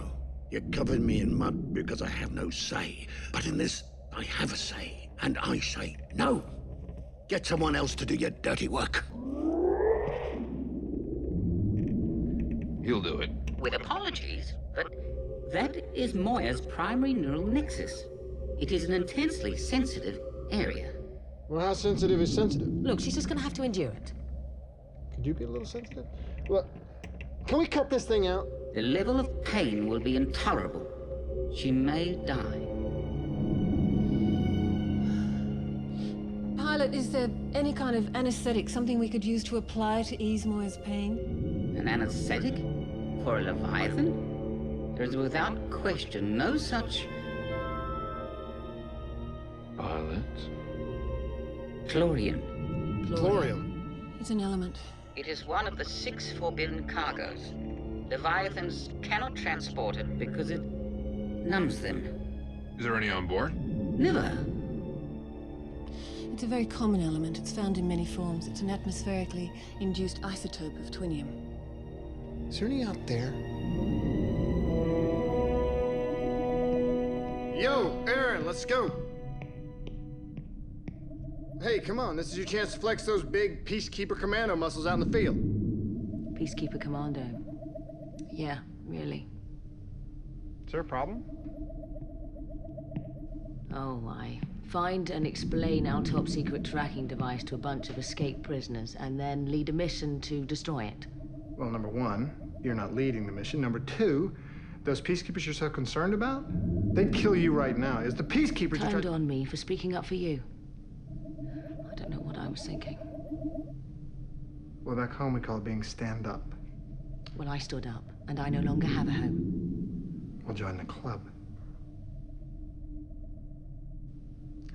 You covered me in mud because I have no say. But in this, I have a say. And I say no. Get someone else to do your dirty work. He'll do it. With apologies, but that is Moya's primary neural nexus. It is an intensely sensitive area. Well, how sensitive is sensitive? Look, she's just gonna have to endure it. Could you be a little sensitive? Well, can we cut this thing out? The level of pain will be intolerable. She may die. Pilot, is there any kind of anesthetic, something we could use to apply to ease Moya's pain? An anesthetic? For a Leviathan? There is without question no such... Pilot? Chlorium. Chlorium? It's an element. It is one of the 6 forbidden cargoes. Leviathans cannot transport it because it numbs them. Is there any on board? Never. It's a very common element. It's found in many forms. It's an atmospherically induced isotope of twinium. Is there any out there? Yo, Aaron, let's go. Hey, come on. This is your chance to flex those big Peacekeeper Commando muscles out in the field. Peacekeeper Commando. Yeah, really. Is there a problem? Oh, why? Find and explain our top-secret tracking device to a bunch of escaped prisoners, and then lead a mission to destroy it. Well, number one, you're not leading the mission. Number two, those peacekeepers you're so concerned about, they'd kill you right now. Is the peacekeepers... Turned on me for speaking up for you. I don't know what I was thinking. Well, back home we call it being stand-up. Well, I stood up, and I no longer have a home. We'll join the club.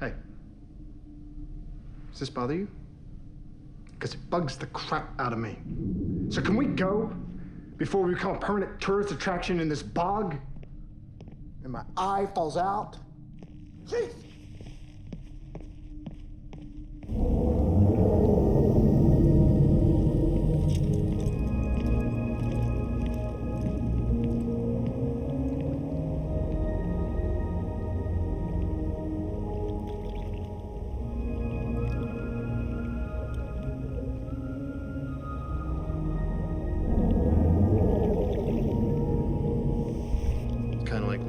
Hey. Does this bother you? Because it bugs the crap out of me. So can we go before we become a permanent tourist attraction in this bog? And my eye falls out? Jeez!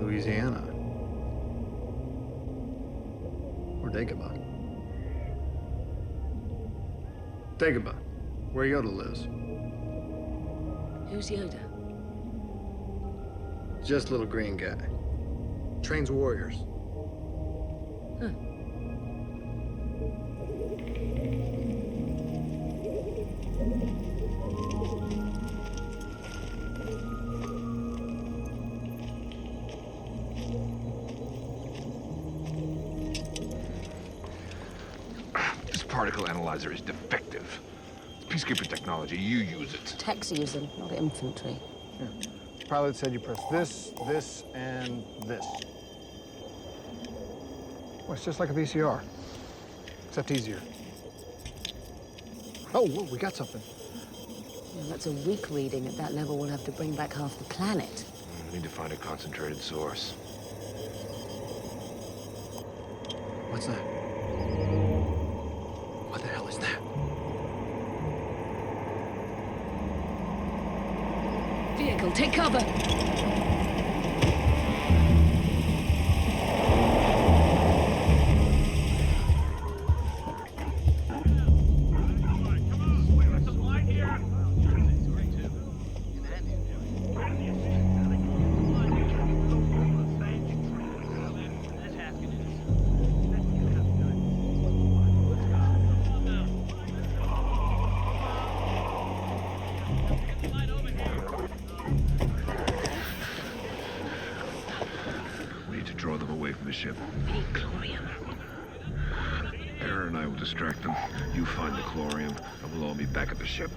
Louisiana. Or Dagobah. Dagobah, where Yoda lives. Who's Yoda? Just a little green guy. Trains warriors. Huh. Particle analyzer is defective. It's Peacekeeper technology. You use it. Techs use them, not infantry. Yeah. The pilot said you press this, this, and this. Well, it's just like a VCR, except easier. Oh, whoa, we got something. Well, that's a weak reading. At that level, we'll have to bring back half the planet. We need to find a concentrated source. What's that? What the hell is that? Vehicle, take cover! Ship. Aaron and I will distract them. You find the chlorium, and we'll all be back at the ship.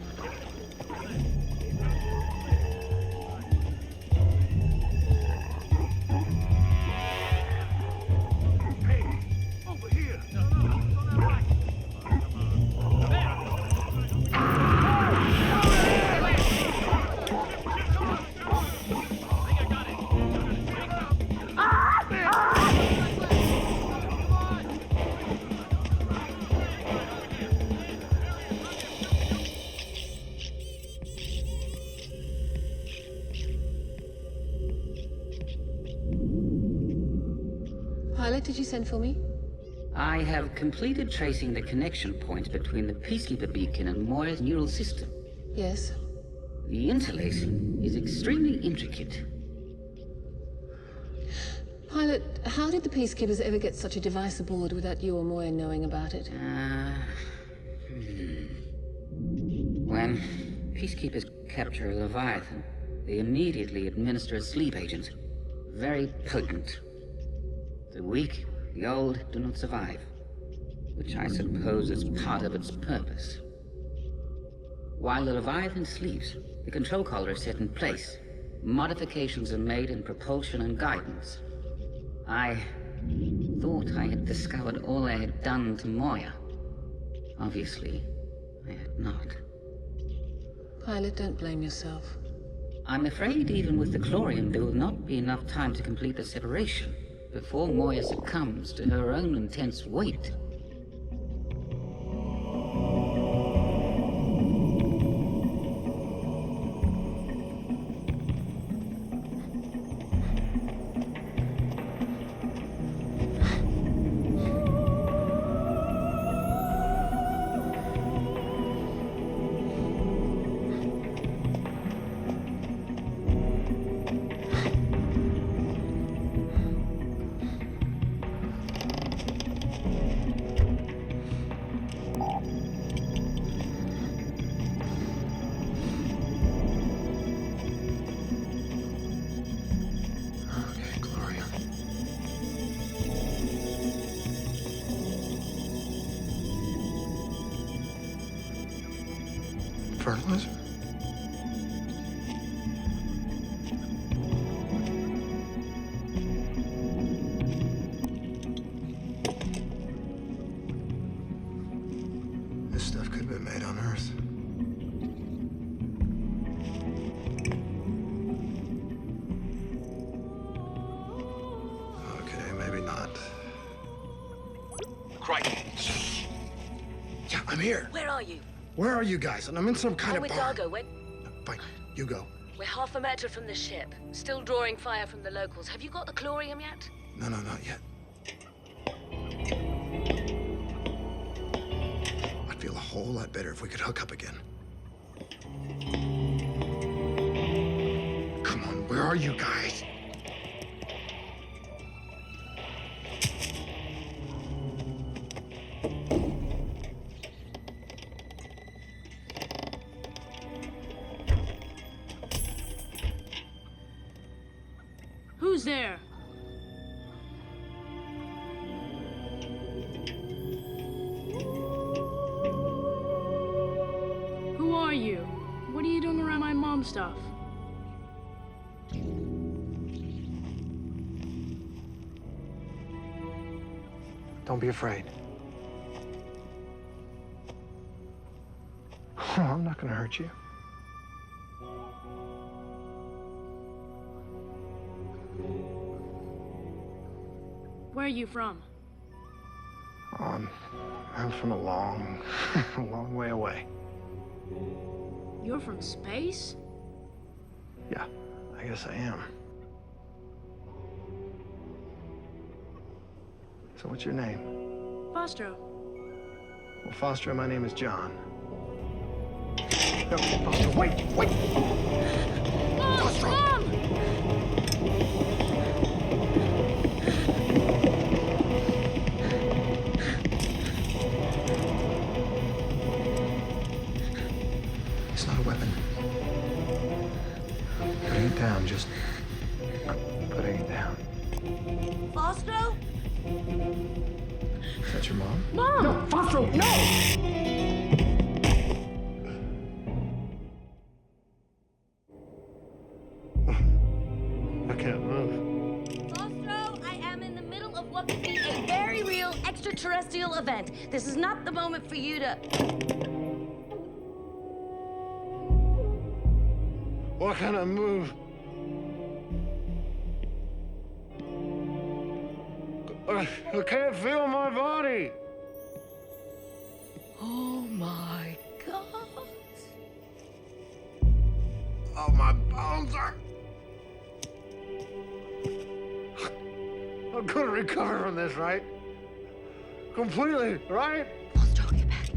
Pilot, did you send for me? I have completed tracing the connection point between the Peacekeeper beacon and Moya's neural system. Yes. The interlacing is extremely intricate. Pilot, How did the Peacekeepers ever get such a device aboard without you or Moya knowing about it? When Peacekeepers capture a Leviathan, they immediately administer a sleep agent. Very potent. The weak, the old do not survive, which I suppose is part of its purpose. While the Leviathan sleeps, the control collar is set in place. Modifications are made in propulsion and guidance. I thought I had discovered all I had done to Moya. Obviously, I had not. Pilot, don't blame yourself. I'm afraid even with the chlorium, there will not be enough time to complete the separation before Moya succumbs to her own intense weight. Fertilizer? This stuff could have been made on Earth. Okay, maybe not. Crichton. Yeah, I'm here. Where are you? Where are you guys? And I'm in some kind I'm of with bar. Dargo. When... Fine, you go. We're half a meter from the ship. Still drawing fire from the locals. Have you got the chlorium yet? No, not yet. I'd feel a whole lot better if we could hook up again. Come on, where are you guys? Who's there? Who are you? What are you doing around my mom's stuff? Don't be afraid. I'm not gonna hurt you. Where are you from? I'm from a long, a long way away. You're from space? Yeah, I guess I am. So what's your name? Fostro. Well, Foster, my name is John. No, Foster, wait! Mom! Foster! Mom! It's not a weapon. Putting it down, just putting it down. Fostro? Is that your mom? Mom! No, Fostro, no! I can't move. Fostro, I am in the middle of what could be a very real extraterrestrial event. This is not the moment for you to... What kind of move? I can't feel my body. Oh my God. Oh, my bones are... I'm gonna recover from this, right? Completely, right? Fostro, get back.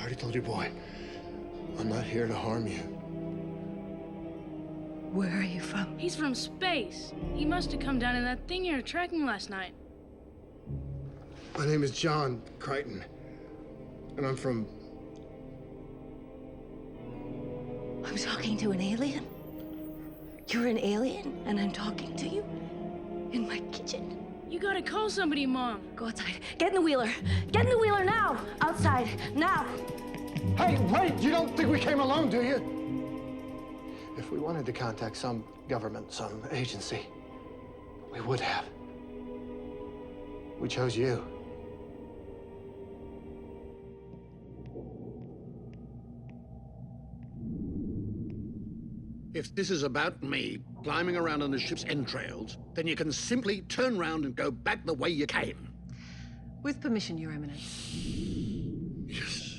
already told you, boy. I'm not here to harm you. Where are you from? He's from space. He must have come down in that thing you were tracking last night. My name is John Crichton, and I'm from... I'm talking to an alien? You're an alien, and I'm talking to you? In my kitchen? You gotta call somebody, Mom. Go outside. Get in the wheeler. Get in the wheeler now! Outside, now! Hey, wait! You don't think we came alone, do you? If we wanted to contact some government, some agency, we would have. We chose you. If this is about me climbing around on the ship's entrails, then you can simply turn round and go back the way you came. With permission, Your Eminence. Yes.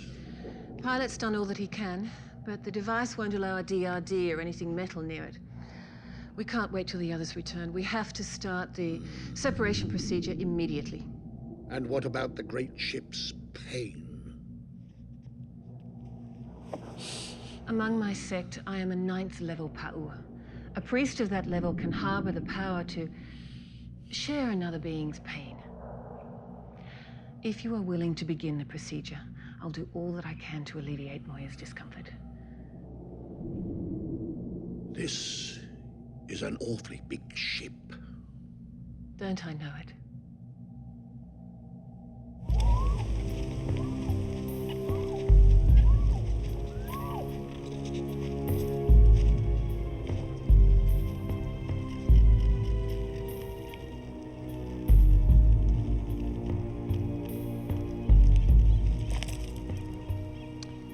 Pilot's done all that he can, but the device won't allow a DRD or anything metal near it. We can't wait till the others return. We have to start the separation procedure immediately. And what about the great ship's pain? Among my sect, I am a 9th level Pa'ua. A priest of that level can harbor the power to share another being's pain. If you are willing to begin the procedure, I'll do all that I can to alleviate Moya's discomfort. This is an awfully big ship. Don't I know it?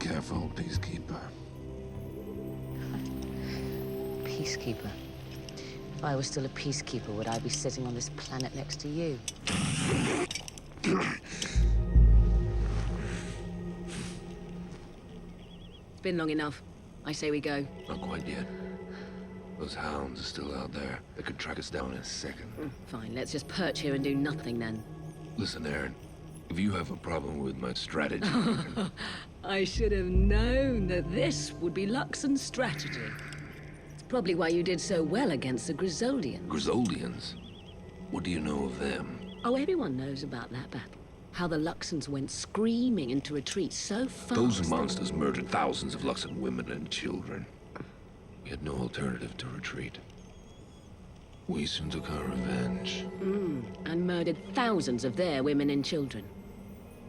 Careful, Peacekeeper. Peacekeeper. If I was still a peacekeeper, would I be sitting on this planet next to you? It's been long enough. I say we go. Not quite yet. Those hounds are still out there. They could track us down in a second. Fine, let's just perch here and do nothing then. Listen, Aaron. If you have a problem with my strategy, you can... I should have known that this would be Luxon's strategy. It's probably why you did so well against the Grisoldians. Grisoldians? What do you know of them? Oh, everyone knows about that battle. How the Luxons went screaming into retreat so fast. Those monsters murdered thousands of Luxon women and children. We had no alternative to retreat. We soon took our revenge. And murdered thousands of their women and children.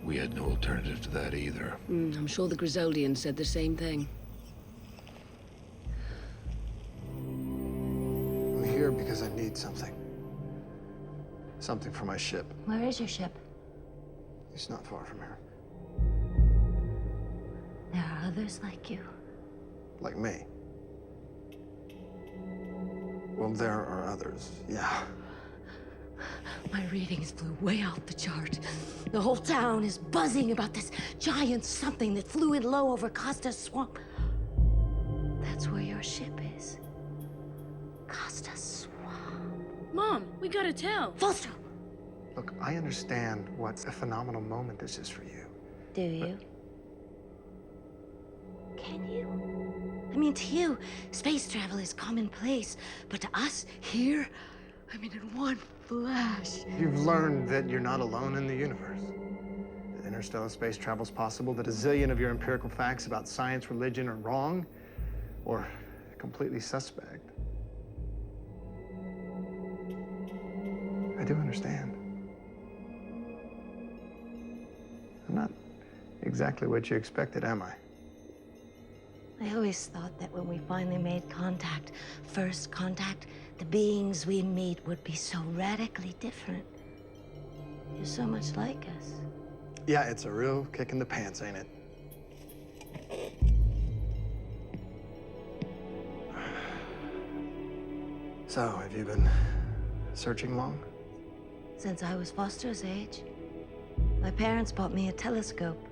We had no alternative to that either. I'm sure the Grisoldians said the same thing. I'm here because I need something. Something for my ship. Where is your ship? It's not far from here. There are others like you. Like me. Well, there are others, yeah. My readings flew way off the chart. The whole town is buzzing about this giant something that flew in low over Costa's swamp. That's where your ship is. Costa's swamp. Mom, we gotta tell. Foster! Look, I understand what a phenomenal moment this is for you. Do you? Can you? I mean, to you, space travel is commonplace. But to us, here, I mean, in one flash. You've learned that you're not alone in the universe. That interstellar space travel's possible, that a zillion of your empirical facts about science, religion are wrong, or completely suspect. I do understand. I'm not exactly what you expected, am I? I always thought that when we finally made contact, first contact, the beings we meet would be so radically different. You're so much like us. Yeah, it's a real kick in the pants, ain't it? So, have you been searching long? Since I was Foster's age. My parents bought me a telescope.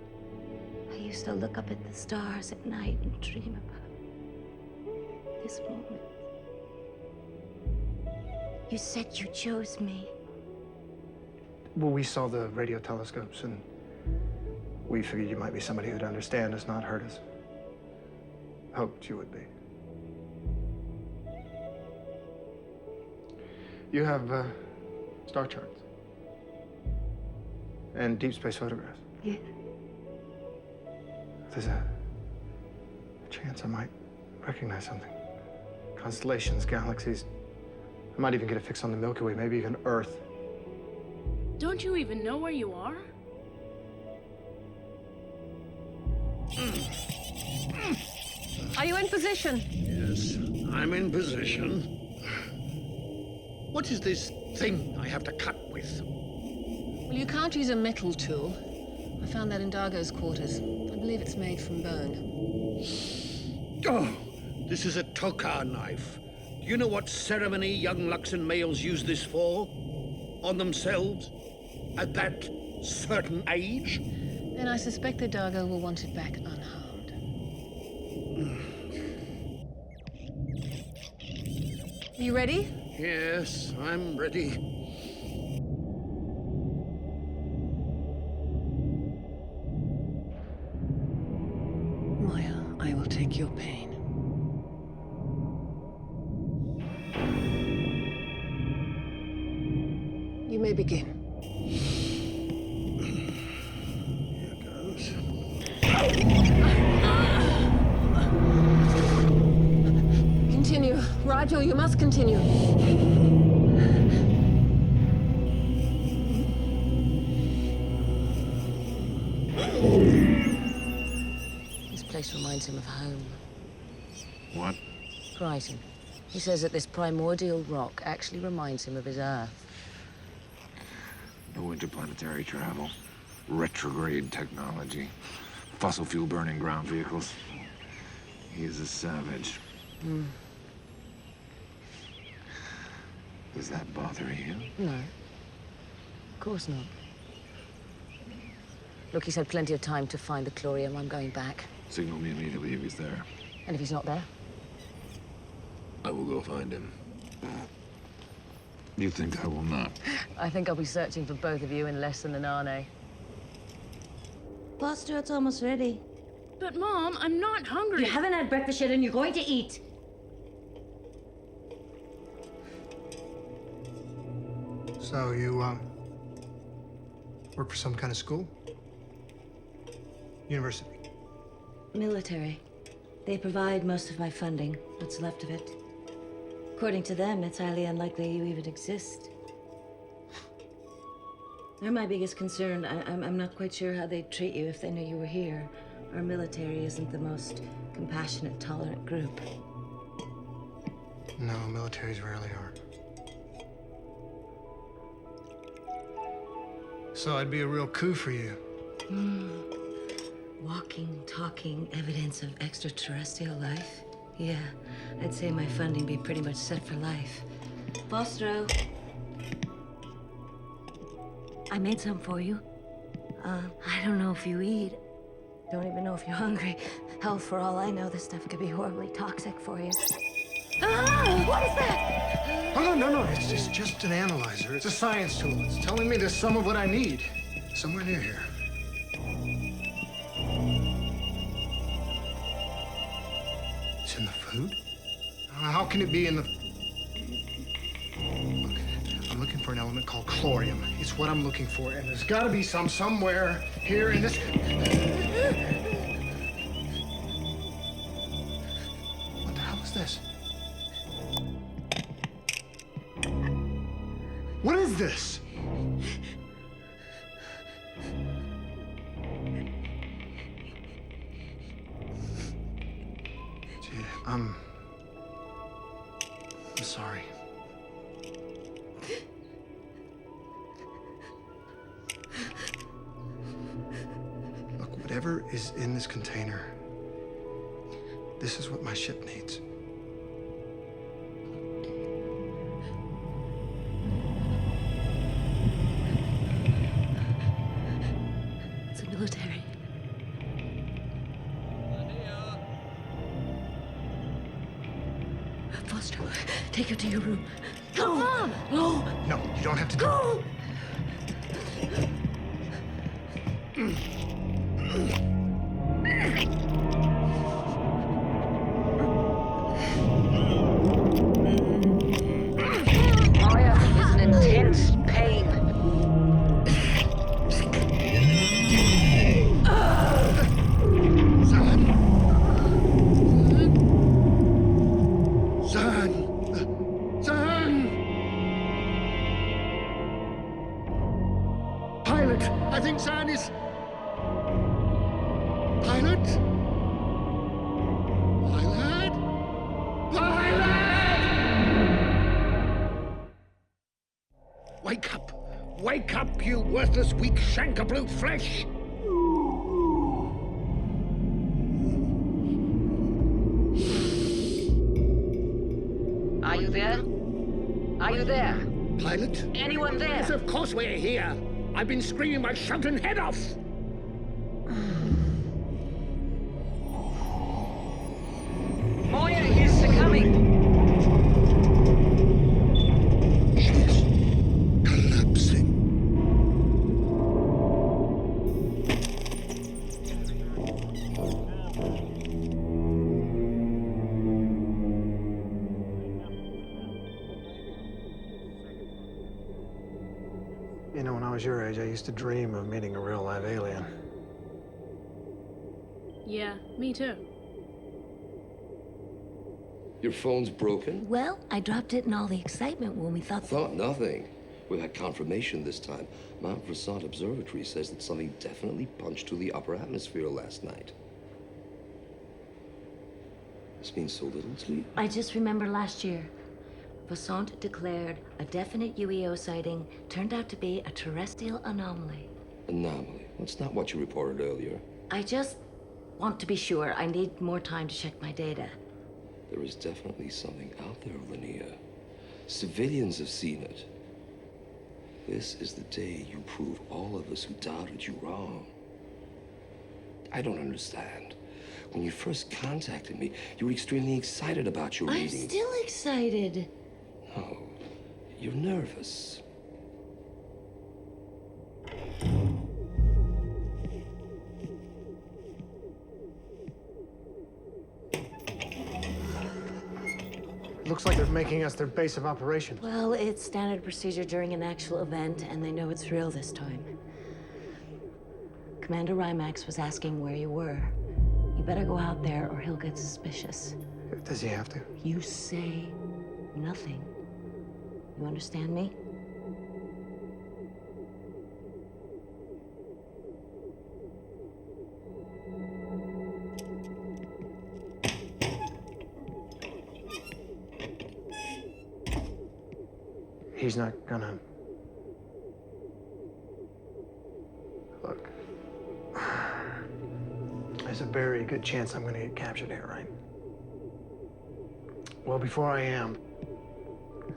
I used to look up at the stars at night and dream about this moment. You said you chose me. Well, we saw the radio telescopes, and We figured you might be somebody who'd understand us, not hurt us. Hoped you would be. You have star charts and deep space photographs. Yeah. There's a chance I might recognize something. Constellations, galaxies. I might even get a fix on the Milky Way, maybe even Earth. Don't you even know where you are? Are you in position? Yes, I'm in position. What is this thing I have to cut with? Well, you can't use a metal tool. I found that in Dargo's quarters. I believe it's made from bone. Oh, this is a Tokar knife. Do you know what ceremony young Luxon males use this for? On themselves? At that certain age? Then I suspect that Dargo will want it back unharmed. You ready? Yes, I'm ready. Maya, I will take your pain. You may begin. Here goes. Continue. Rigel, you must continue. This place reminds him of home. What? Crichton. He says that this primordial rock actually reminds him of his Earth. No interplanetary travel, retrograde technology, fossil fuel burning ground vehicles. He is a savage. Hmm. Does that bother you? No. Of course not. Look, he's had plenty of time to find the chlorium. I'm going back. Signal me immediately if he's there. And if he's not there? I will go find him. You think I will not? I think I'll be searching for both of you in less than an Arne. Buster, it's almost ready. But Mom, I'm not hungry. You haven't had breakfast yet and you're going to eat. So you, work for some kind of school? University? Military. They provide most of my funding, what's left of it. According to them, it's highly unlikely you even exist. They're my biggest concern. I'm not quite sure how they'd treat you if they knew you were here. Our military isn't the most compassionate, tolerant group. No, militaries rarely are. So it'd be a real coup for you. Walking, talking evidence of extraterrestrial life? Yeah, I'd say my funding be pretty much set for life. Vostro. I made some for you. I don't know if you eat. Don't even know if you're hungry. Hell, for all I know, this stuff could be horribly toxic for you. Ah! What is that? Oh, no. It's just an analyzer. It's a science tool. It's telling me there's some of what I need. Somewhere near here. It's in the food? How can it be in the... Look, I'm looking for an element called chlorium. It's what I'm looking for, and there's gotta be some somewhere here in this... What the hell is this? What is this? Gee, I'm sorry. Look, whatever is in this container, this is what my ship needs. It's a military. Foster, take her to your room. Go! Mom! No! No, you don't have to do Go! it. Pilot, I think Zan is... Pilot? Pilot? Pilot! Wake up! Wake up, you worthless, weak shank of blue flesh! Are you there? Are you there? Pilot? Anyone there? Yes, of course we're here. I've been screaming my shouting head off. Moya is succumbing. She's collapsing. You know, when I was your age, I used to dream of meeting a real live alien. Yeah, me too. Your phone's broken? Well, I dropped it in all the excitement when we thought... Thought nothing. We had confirmation this time. Mount Versant Observatory says that something definitely punched through the upper atmosphere last night. This means so little to you. I just remember last year, Versant declared a definite UEO sighting turned out to be a terrestrial anomaly. Anomaly? That's not what you reported earlier. I just want to be sure. I need more time to check my data. There is definitely something out there, Lania. Civilians have seen it. This is the day you prove all of us who doubted you wrong. I don't understand. When you first contacted me, you were extremely excited about your I'm readings. still excited. No, you're nervous. Looks like they're making us their base of operations. Well, it's standard procedure during an actual event, and they know it's real this time. Commander Rymax was asking where you were. You better go out there or he'll get suspicious. Does he have to? You say nothing. You understand me? He's not gonna... Look. There's a very good chance I'm gonna get captured here, right? Well, before I am,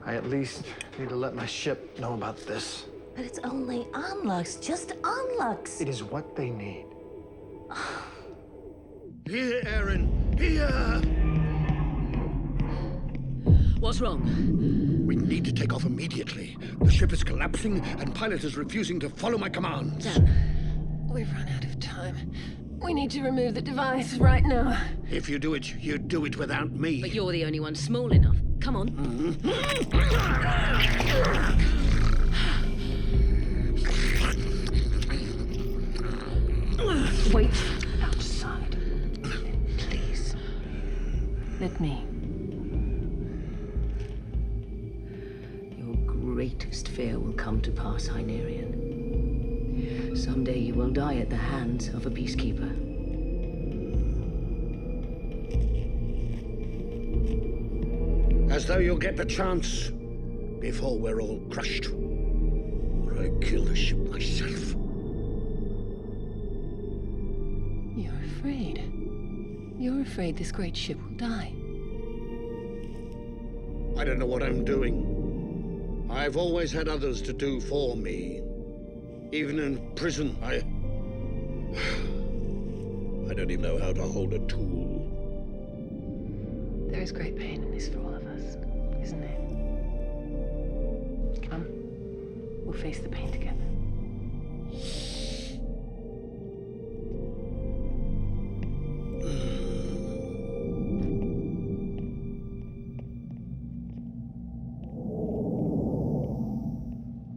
I at least need to let my ship know about this. But it's only onlux, just onlux. It is what they need. Here, Aaron, here! What's wrong? We need to take off immediately. The ship is collapsing and pilot is refusing to follow my commands. Dan, we've run out of time. We need to remove the device right now. If you do it, you do it without me. But you're the only one small enough. Come on. Wait outside. Please. Let me. Your greatest fear will come to pass, Hynerian. Someday you will die at the hands of a peacekeeper. As though you'll get the chance before we're all crushed. Or I kill the ship myself. You're afraid. You're afraid this great ship will die. I don't know what I'm doing. I've always had others to do for me. Even in prison, I don't even know how to hold a tool. There is great pain in this for all of us, isn't there? Come, we'll face the pain together.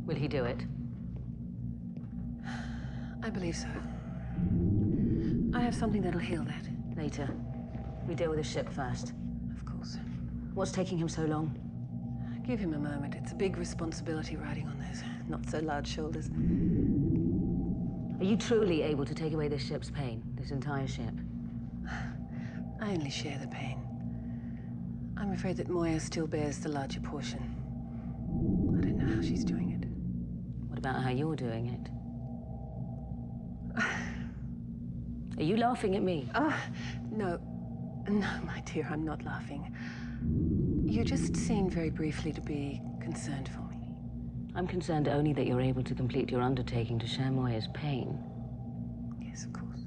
Will he do it? I believe so. I have something that'll heal that. Later. We deal with the ship first. Of course. What's taking him so long? Give him a moment. It's a big responsibility riding on those not so large shoulders. Are you truly able to take away this ship's pain? This entire ship? I only share the pain. I'm afraid that Moya still bears the larger portion. I don't know how she's doing it. What about how you're doing it? Are you laughing at me? No. No, my dear, I'm not laughing. You just seemed very briefly to be concerned for me. I'm concerned only that you're able to complete your undertaking to share Moya's pain. Yes, of course.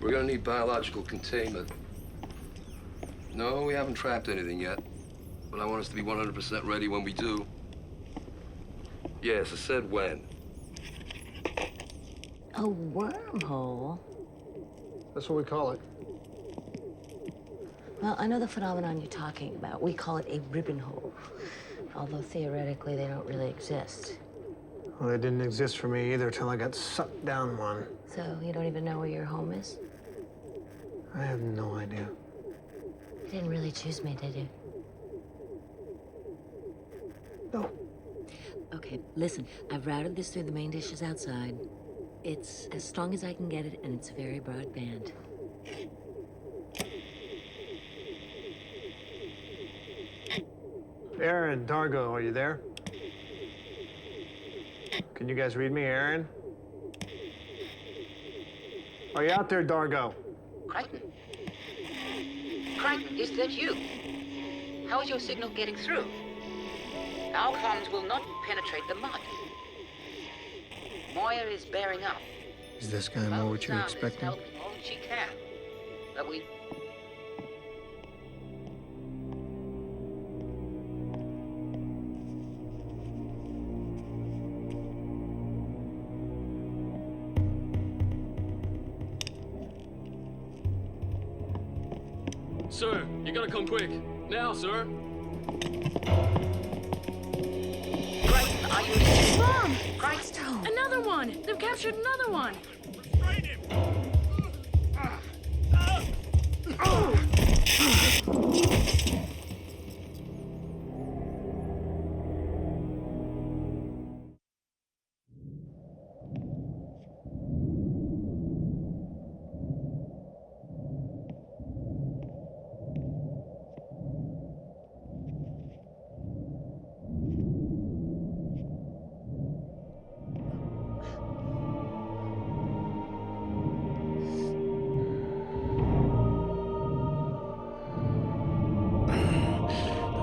We're gonna need biological containment. No, we haven't trapped anything yet. But I want us to be 100% ready when we do. Yes, I said when. A wormhole? That's what we call it. Well, I know the phenomenon you're talking about. We call it a ribbon hole. Although theoretically, they don't really exist. Well, they didn't exist for me either till I got sucked down one. So you don't even know where your home is? I have no idea. You didn't really choose me, did you? No. Okay, listen. I've routed this through the main dishes outside. It's as strong as I can get it, and it's very broadband. Aaron, Dargo, are you there? Can you guys read me, Aaron? Are you out there, Dargo? Crichton? Crichton, is that you? How is your signal getting through? Our comms will not penetrate the mud. Moya is bearing up. Is this guy more what you were expecting? Helping all she can. But we... Sir, you gotta come quick. Now, sir. Crichton, are you... Mom! Crichton! Another one! They've captured another one! Restrain him!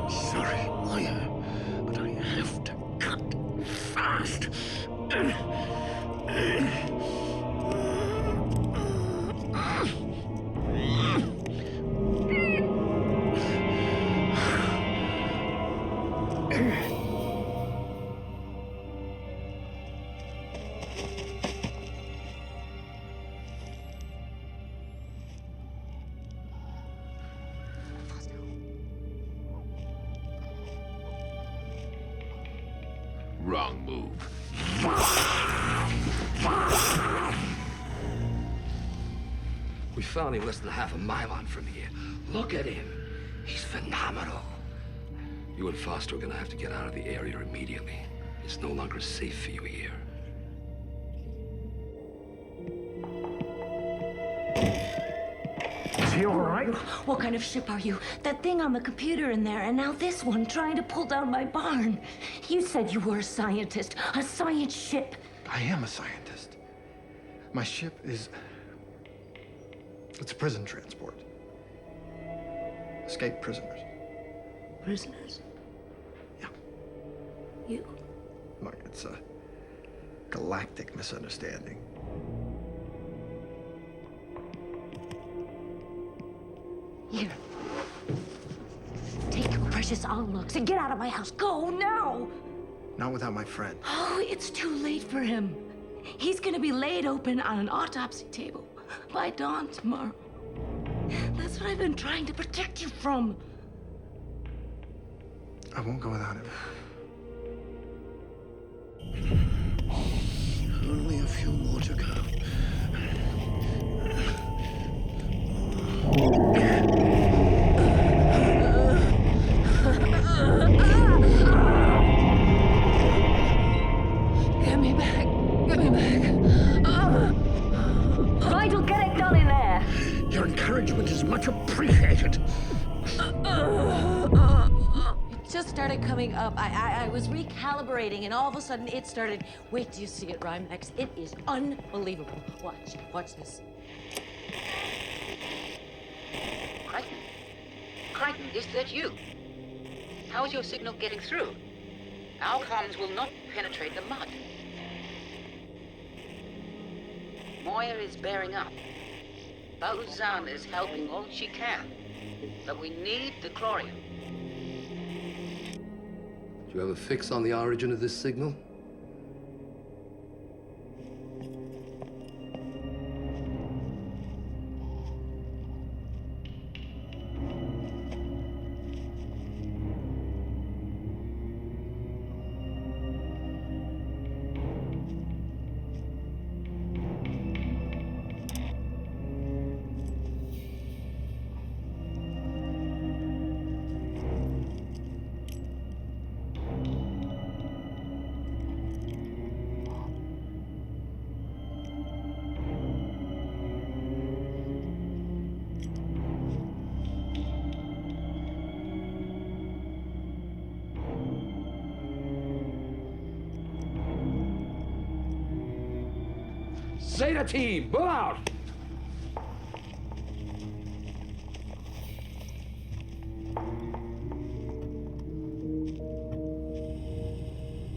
Sorry, Moya, but I have to cut fast. Wrong move. We found him less than half a mile on from here. Look at him. He's phenomenal. You and Foster are gonna have to get out of the area immediately. It's no longer safe for you here. Is he all right? What kind of ship are you? That thing on the computer in there, and now this one trying to pull down my barn. You said you were a scientist, a science ship. I am a scientist. My ship is... It's a prison transport. Escaped prisoners. Prisoners? Yeah. You? Look, it's a galactic misunderstanding. Here. Take your precious looks and get out of my house. Go now! Not without my friend. Oh, it's too late for him. He's gonna be laid open on an autopsy table by dawn tomorrow. That's what I've been trying to protect you from. I won't go without him. Only a few more to go. started coming up. I was recalibrating, and all of a sudden it started. Wait till you see it, Rhymex. It is unbelievable. Watch this. Crichton? Crichton, is that you? How is your signal getting through? Our comms will not penetrate the mud. Moya is bearing up. Bauzan is helping all she can. But we need the chlorium. Do you have a fix on the origin of this signal? Zeta team, move out!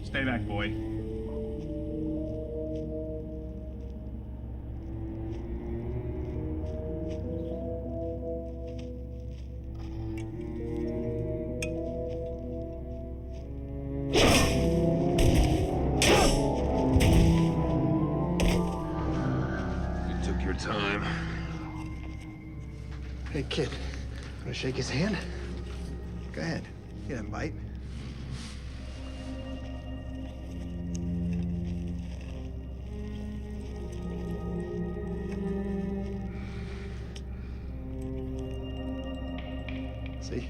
Stay back, boy. Time. Hey, kid. Want to shake his hand? Go ahead. Get him, bite. See?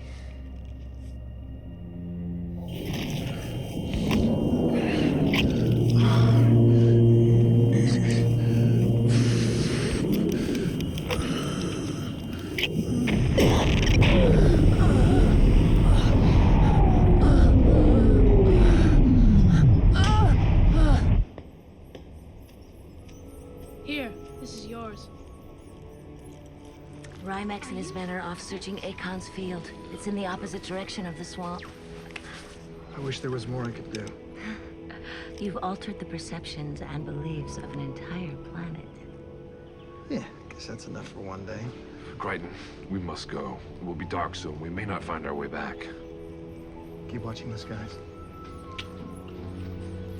Rhymex and his men are off searching Akon's field. It's in the opposite direction of the swamp. I wish there was more I could do. You've altered the perceptions and beliefs of an entire planet. Yeah, guess that's enough for one day. Crichton, we must go. It will be dark soon. We may not find our way back. Keep watching the skies.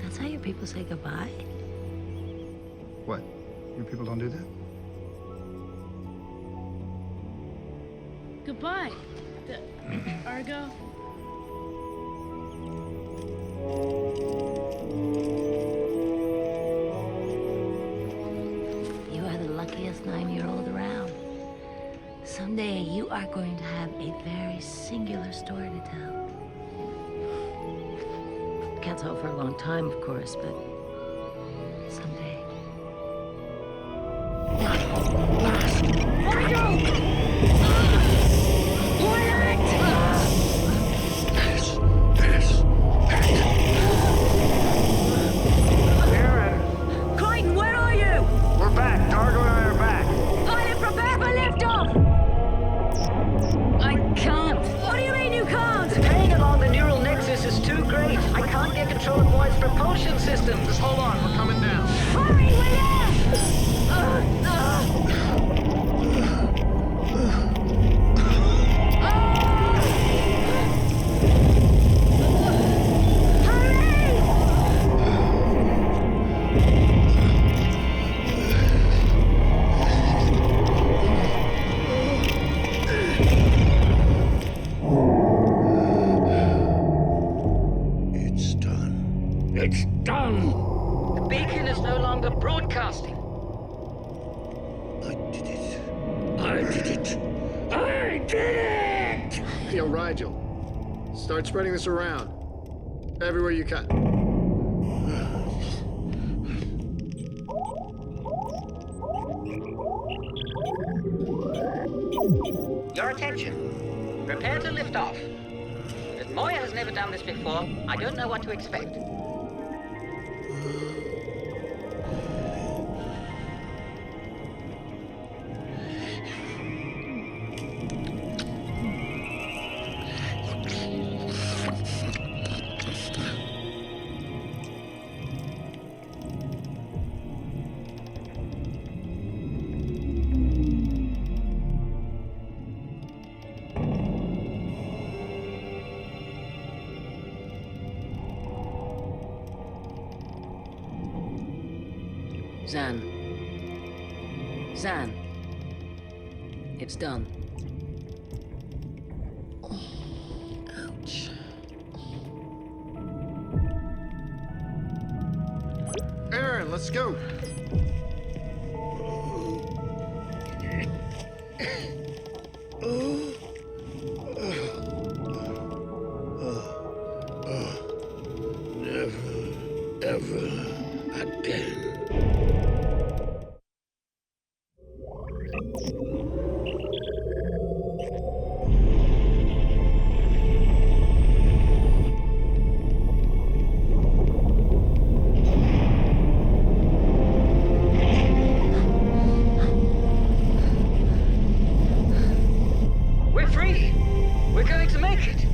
That's how your people say goodbye? What? Your people don't do that? Goodbye, Argo. You are the luckiest 9-year-old around. Someday you are going to have a very singular story to tell. Can't tell for a long time, of course, but someday. Crichton, where are you? We're back. Dargo and I are back. Pilot, prepare for liftoff! I can't. What do you mean you can't? The pain along the neural nexus is too great. I can't get control of Moya's propulsion system. Just hold on. We're coming down. Hurry, will ya? It's done! The beacon is no longer broadcasting. I did it! I did it! Yo, Rigel, start spreading this around. Everywhere you can. Your attention. Prepare to lift off. At Moya has never done this before. I don't know what to expect. Zan. It's done. Ouch. Aaron, let's go. Never, ever again. We're free! We're going to make it!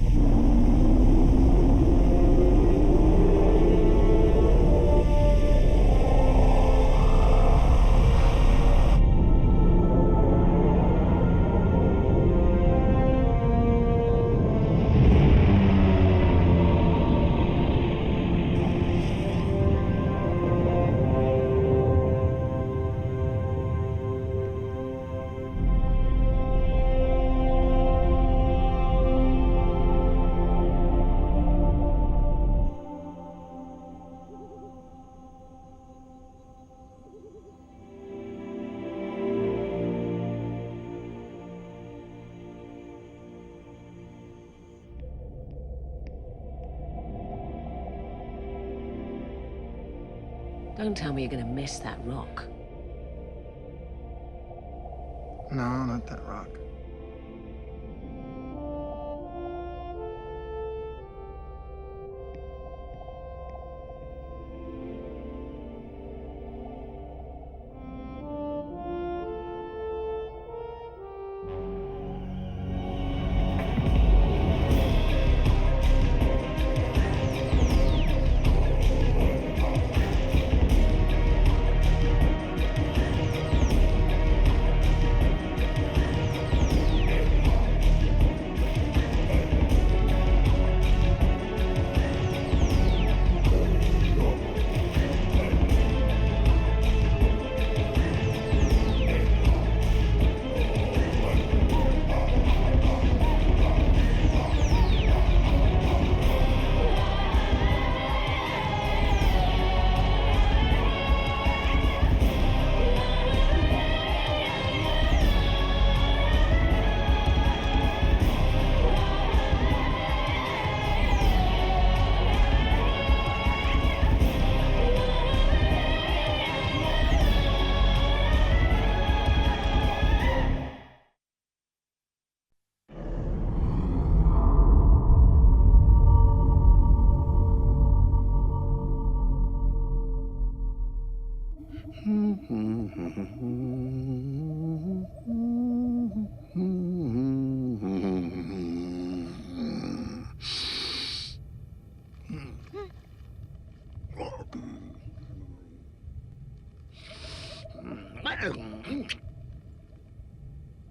Don't tell me you're gonna miss that rock. No, not that rock.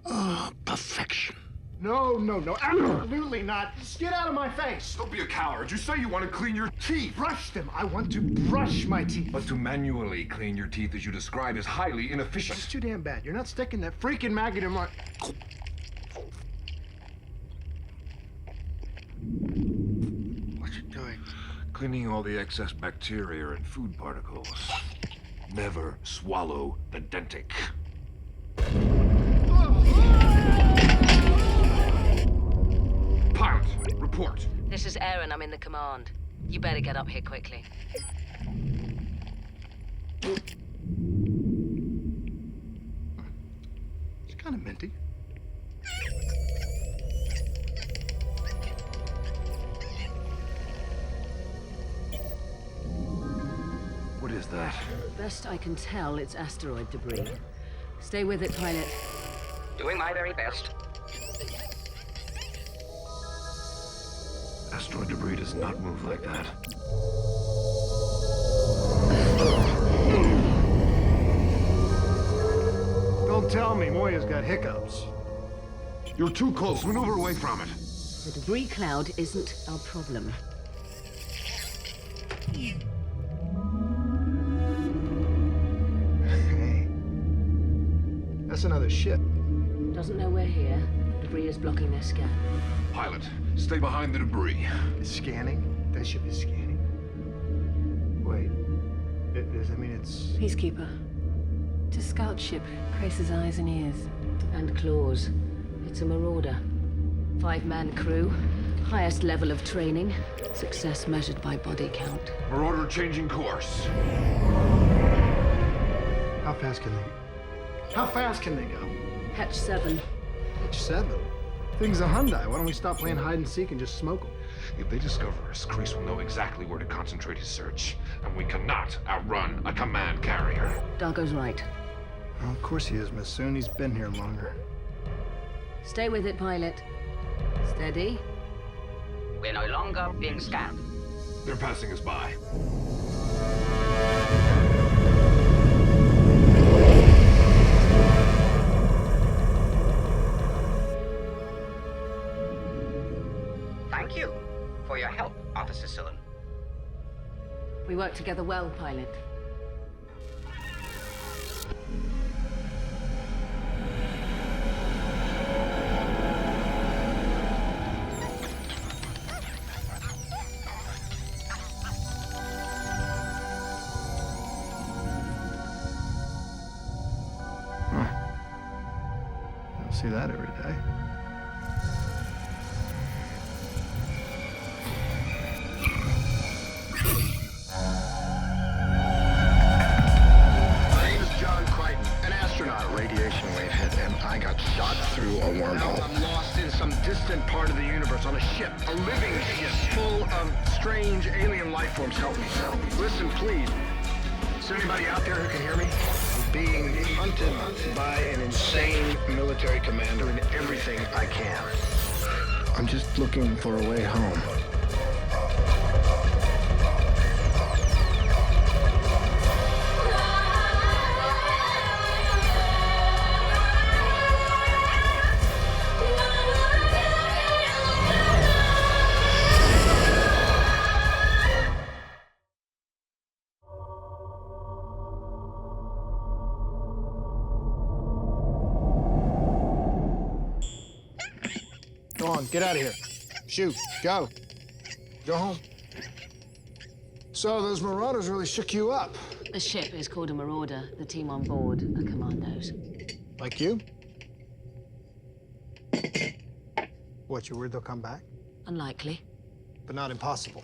Oh, perfection. No, absolutely not. Just get out of my face. Don't be a coward. You say you want to clean your teeth. Brush them. I want to brush my teeth. But to manually clean your teeth, as you describe, is highly inefficient. It's too damn bad. You're not sticking that freaking maggot in my... What's it doing? Cleaning all the excess bacteria and food particles. Never swallow the dentic. Pilot, report. This is Aaron, I'm in the command. You better get up here quickly. It's kind of minty. that? Best I can tell, it's asteroid debris. Stay with it, pilot. Doing my very best. Asteroid debris does not move like that. Don't tell me Moya's got hiccups. You're too close. Maneuver away from it. The debris cloud isn't our problem. Hey. That's another ship. Doesn't know we're here. Debris is blocking their scan. Pilot, stay behind the debris. It's scanning? That ship is scanning. Wait. Does that mean it's... Peacekeeper. It's a scout ship. Grace's eyes and ears. And claws. It's a marauder. 5-man crew. Highest level of training. Success measured by body count. Marauder changing course. How fast can they... How fast can they go? Hatch 7. Hatch 7? Thing's a Hyundai. Why don't we stop playing hide and seek and just smoke them? If they discover us, Kreese will know exactly where to concentrate his search. And we cannot outrun a command carrier. Dargo's right. Well, of course he is, Miss Soon. He's been here longer. Stay with it, pilot. Steady. We're no longer being scanned. They're passing us by. Thank you for your help, Officer Sillon. We work together well, pilot. See that every day. My name is John Crichton, an astronaut at radiation wavehead, and I got shot through a wormhole. Now I'm lost in some distant part of the universe on a ship, a living ship, full of strange alien life forms. Help me. Listen, please. Is there anybody out there who can hear me? Being hunted by an insane military commander and everything I can. I'm just looking for a way home. Go on, get out of here. Shoot, go. Go home. So those marauders really shook you up. The ship is called a marauder. The team on board are commandos. Like you? What, you're worried they'll come back? Unlikely. But not impossible.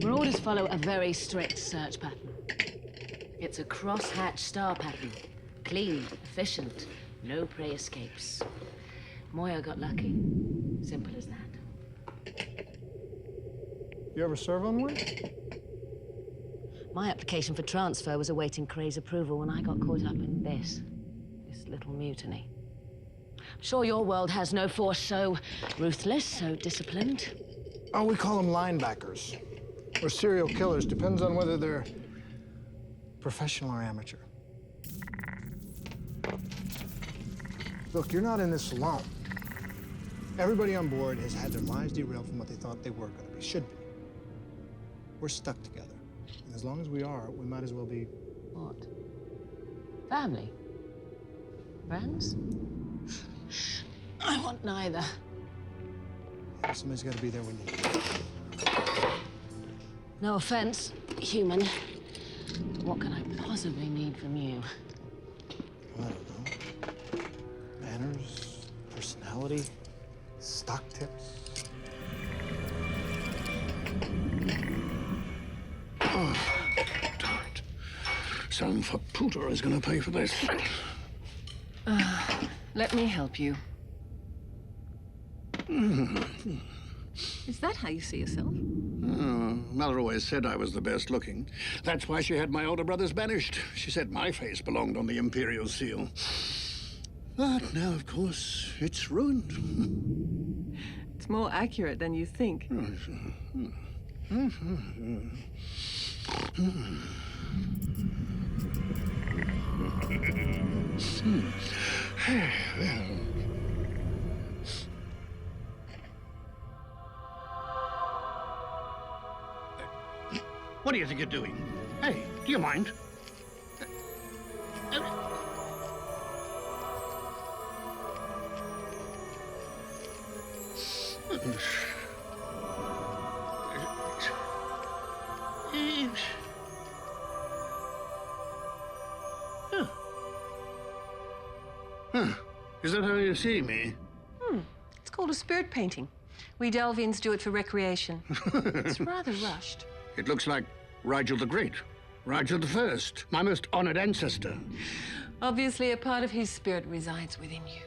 Marauders follow a very strict search pattern. It's a cross-hatch star pattern. Clean, efficient, no prey escapes. Moya got lucky. Simple as that. You ever serve on one? My application for transfer was awaiting Cray's approval when I got caught up in this little mutiny. I'm sure your world has no force so ruthless, so disciplined. Oh, we call them linebackers. Or serial killers. Depends on whether they're professional or amateur. Look, you're not in this alone. Everybody on board has had their lives derailed from what they thought they were going to be, should be. We're stuck together. And as long as we are, we might as well be... What? Family? Friends? I want neither. Yeah, somebody's got to be there when you need it. No offense, human. What can I possibly need from you? I don't know. Manners, personality, stock tips. Oh, darn it. Some pooter is gonna pay for this. Let me help you. Is that how you see yourself? Mother always said I was the best looking. That's why she had my older brothers banished. She said my face belonged on the Imperial seal. But now, of course, it's ruined. It's more accurate than you think. What do you think you're doing? Hey, do you mind? Is that how you see me? It's called a spirit painting. We Delvians do it for recreation. It's rather rushed. It looks like Rigel the Great. Rigel the First, my most honored ancestor. Obviously, a part of his spirit resides within you.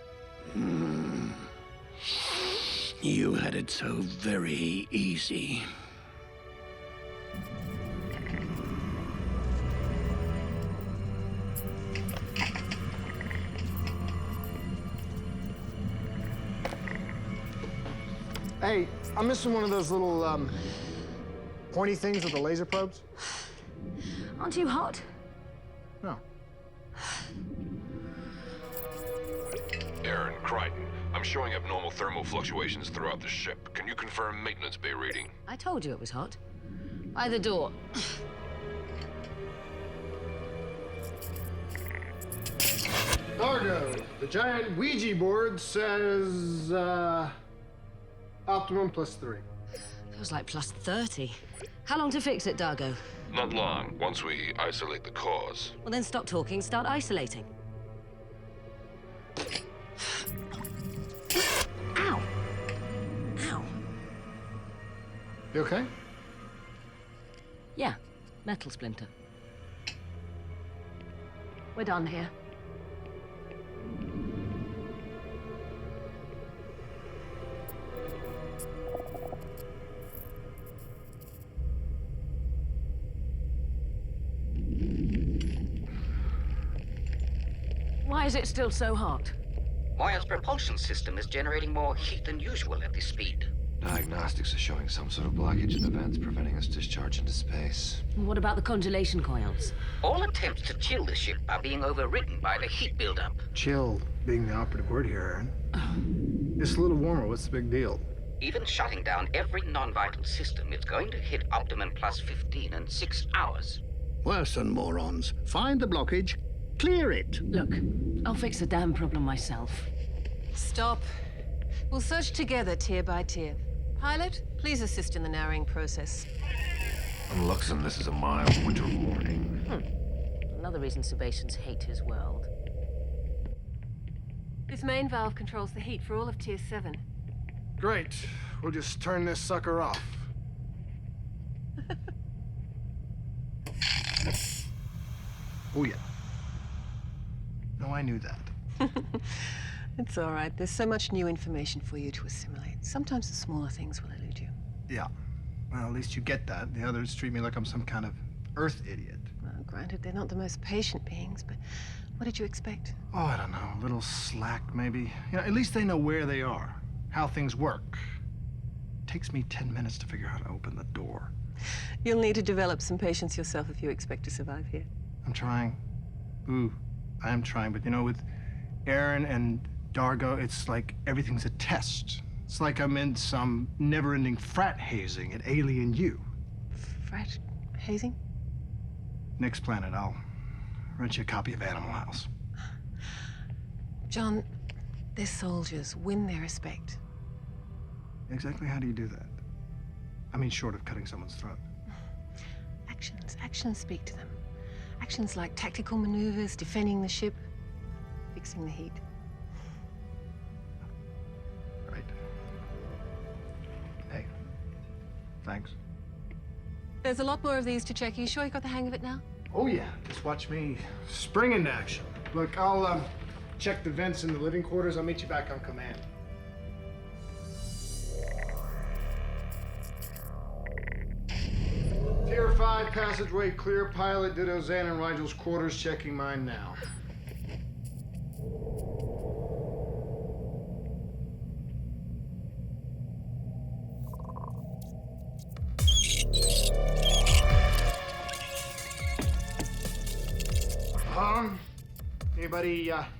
You had it so very easy. Hey, I'm missing one of those little, pointy things with the laser probes. Aren't you hot? No. Aaron, Crichton, I'm showing abnormal thermal fluctuations throughout the ship. Can you confirm maintenance bay reading? I told you it was hot. By the door. Dargo, the giant Ouija board says, optimum +3. Feels like +30. How long to fix it, Dargo? Not long, once we isolate the cause. Well, then stop talking, start isolating. Ow! Ow. You okay? Yeah, metal splinter. We're done here. Why is it still so hot? Moya's propulsion system is generating more heat than usual at this speed. Diagnostics are showing some sort of blockage in the vents preventing us discharge into space. And what about the congelation coils? All attempts to chill the ship are being overridden by the heat buildup. Chill being the operative word here, Aaron. Just a little warmer, what's the big deal? Even shutting down every non-vital system is going to hit optimum +15 in 6 hours. Worse than morons. Find the blockage, clear it. Look, I'll fix the damn problem myself. Stop. We'll search together, tier by tier. Pilot, please assist in the narrowing process. On Luxon, this is a mild winter warning. Another reason Sebastians hate his world. This main valve controls the heat for all of tier 7. Great. We'll just turn this sucker off. Oh, yeah. No, I knew that. It's all right. There's so much new information for you to assimilate. Sometimes the smaller things will elude you. Yeah. Well, at least you get that. The others treat me like I'm some kind of Earth idiot. Well, granted, they're not the most patient beings, but what did you expect? Oh, I don't know. A little slack, maybe. You know, at least they know where they are, how things work. It takes me 10 minutes to figure out how to open the door. You'll need to develop some patience yourself if you expect to survive here. I'm trying. Ooh, I am trying, but you know, with Aaron and Dargo, it's like everything's a test. It's like I'm in some never-ending frat hazing at Alien U. Frat hazing? Next planet, I'll rent you a copy of Animal House. John, they're soldiers. Win their respect. Exactly how do you do that? I mean, short of cutting someone's throat. Actions. Actions speak to them. Actions like tactical maneuvers, defending the ship, fixing the heat. Right. Hey, thanks. There's a lot more of these to check. You sure you got the hang of it now? Oh, yeah. Just watch me spring into action. Look, I'll check the vents in the living quarters. I'll meet you back on command. passageway clear. Pilot, ditto Zan and Rigel's quarters, checking mine now.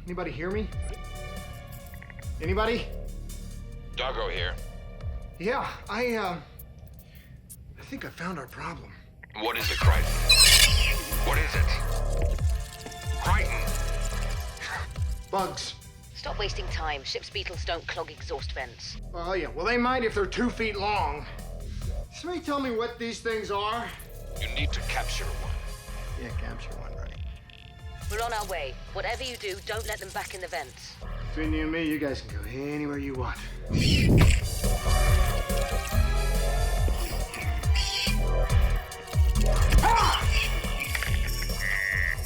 Anybody hear me? Anybody? Doggo here. Yeah, I think I found our problem. What is it, Crichton? What is it? Crichton! Bugs. Stop wasting time. Ship's beetles don't clog exhaust vents. Oh, yeah. Well, they might if they're 2 feet long. Somebody tell me what these things are? You need to capture one. Yeah, capture one, right. We're on our way. Whatever you do, don't let them back in the vents. Between you and me, you guys can go anywhere you want. Ah!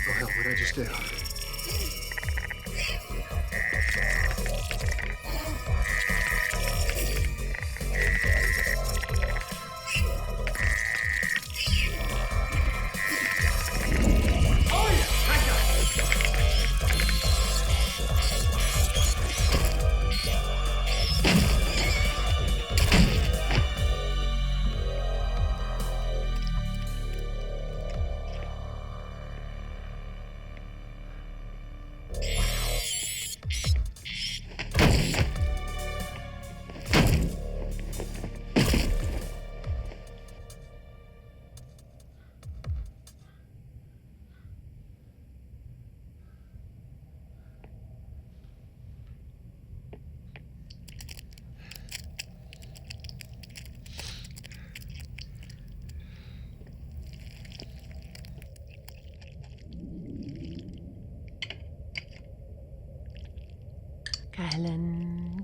Oh, hell, what did I just do?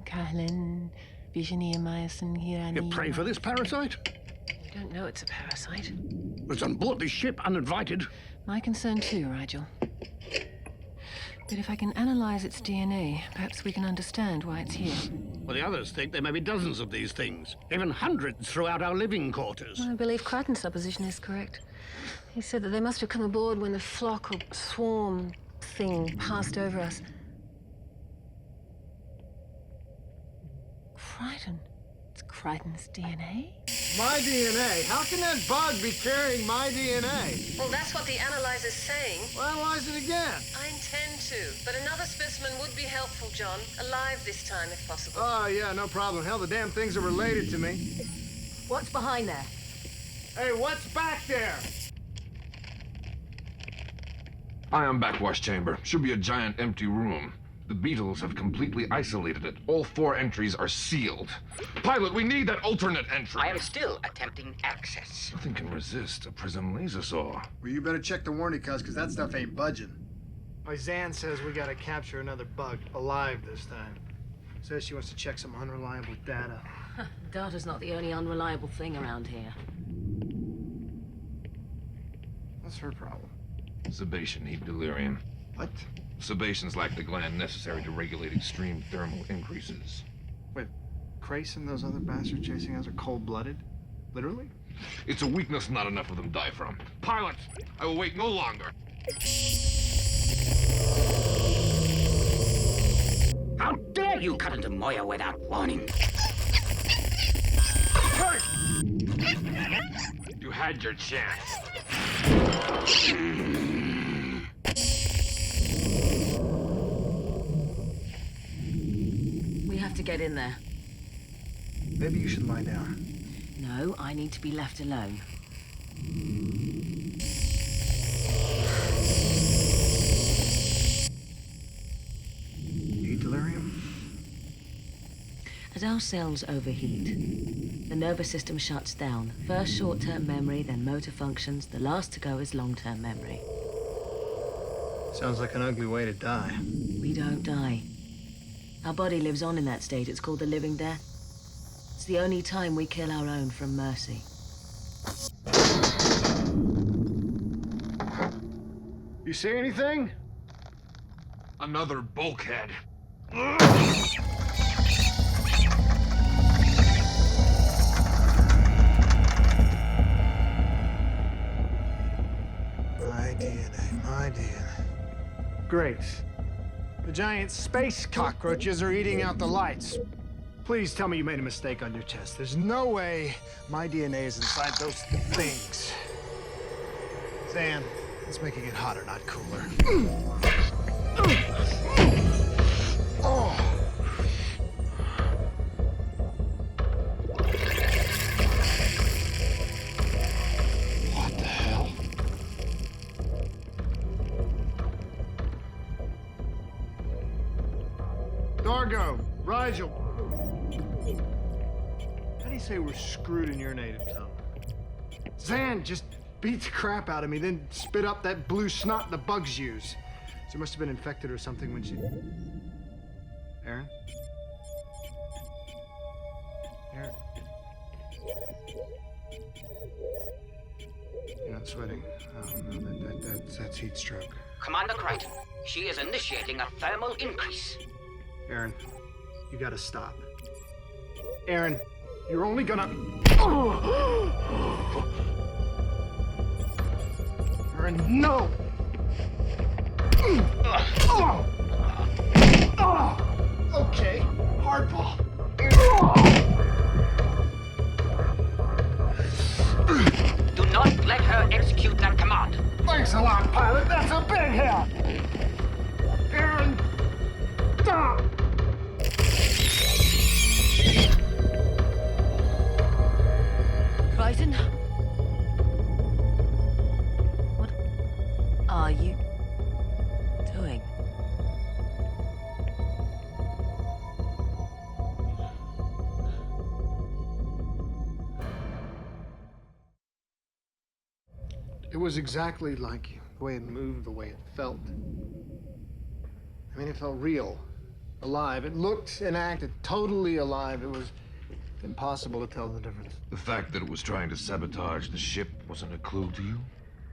Kahlan, Vishani Amayasan Hirani. You pray for this parasite? You don't know it's a parasite. Was on board this ship uninvited. My concern too, Rigel. But if I can analyze its DNA, perhaps we can understand why it's here. Well, the others think there may be dozens of these things, even hundreds throughout our living quarters. I believe Crichton's supposition is correct. He said that they must have come aboard when the flock or swarm thing passed over us. Crichton? It's Crichton's DNA? My DNA? How can that bug be carrying my DNA? Well, that's what the analyzer's saying. Well, analyze it again. I intend to, but another specimen would be helpful, John. Alive this time, if possible. Oh, yeah, no problem. Hell, the damn things are related to me. What's behind there? Hey, what's back there? Ion backwash chamber. Should be a giant empty room. The beetles have completely isolated it. All 4 entries are sealed. Pilot, we need that alternate entry. I am still attempting access. Nothing can resist a prism laser saw. Well, you better check the warning codes, because that stuff ain't budging. My Zan says we gotta capture another bug, alive this time. Says she wants to check some unreliable data. Data's not the only unreliable thing around here. What's her problem? Sebation heat delirium. What? Sebation's like the gland necessary to regulate extreme thermal increases. Wait, Crace and those other bastards chasing us are cold-blooded? Literally? It's a weakness not enough of them die from. Pilot, I will wait no longer. How dare you cut into Moya without warning? You had your chance. We have to get in there. Maybe you should lie down. No, I need to be left alone. Heat delirium? As our cells overheat, the nervous system shuts down. First short-term memory, then motor functions. The last to go is long-term memory. Sounds like an ugly way to die. We don't die. Our body lives on in that state. It's called the living death. It's the only time we kill our own from mercy. You see anything? Another bulkhead. Great. The giant space cockroaches are eating out the lights. Please tell me you made a mistake on your test. There's no way my DNA is inside those things. Zan, it's making it hotter, not cooler. Oh. What the hell? Dargo, Rigel. How do you say we're screwed in your native tongue? Zan just beat the crap out of me, then spit up that blue snot the bugs use. She must have been infected or something when she... Aaron? Aaron? You're not sweating. Oh, no, that's heat stroke. Commander Crichton, she is initiating a thermal increase. Aaron, you gotta stop. Aaron, you're only gonna... Aaron, no! Okay, hardball. Do not let her execute that command. Thanks a lot, pilot. That's a big help. Aaron, stop! Crichton? What are you doing? It was exactly like you. The way it moved, the way it felt. I mean, it felt real, alive. It looked and acted totally alive. It was impossible to tell the difference. The fact that it was trying to sabotage the ship wasn't a clue to you?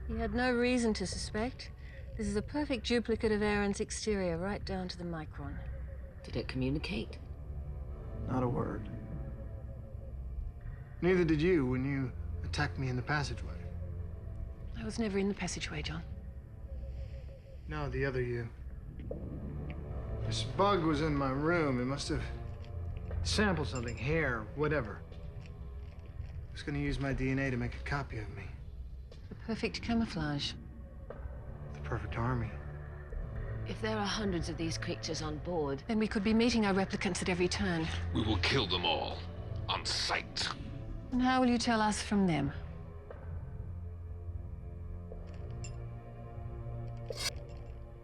He had no reason to suspect. This is a perfect duplicate of Aaron's exterior, right down to the micron. Did it communicate? Not a word. Neither did you when you attacked me in the passageway. I was never in the passageway, John. No, the other you. This bug was in my room. It must have sampled something, hair, whatever. I was gonna use my DNA to make a copy of me. The perfect camouflage. The perfect army. If there are hundreds of these creatures on board, then we could be meeting our replicants at every turn. We will kill them all. On sight. And how will you tell us from them?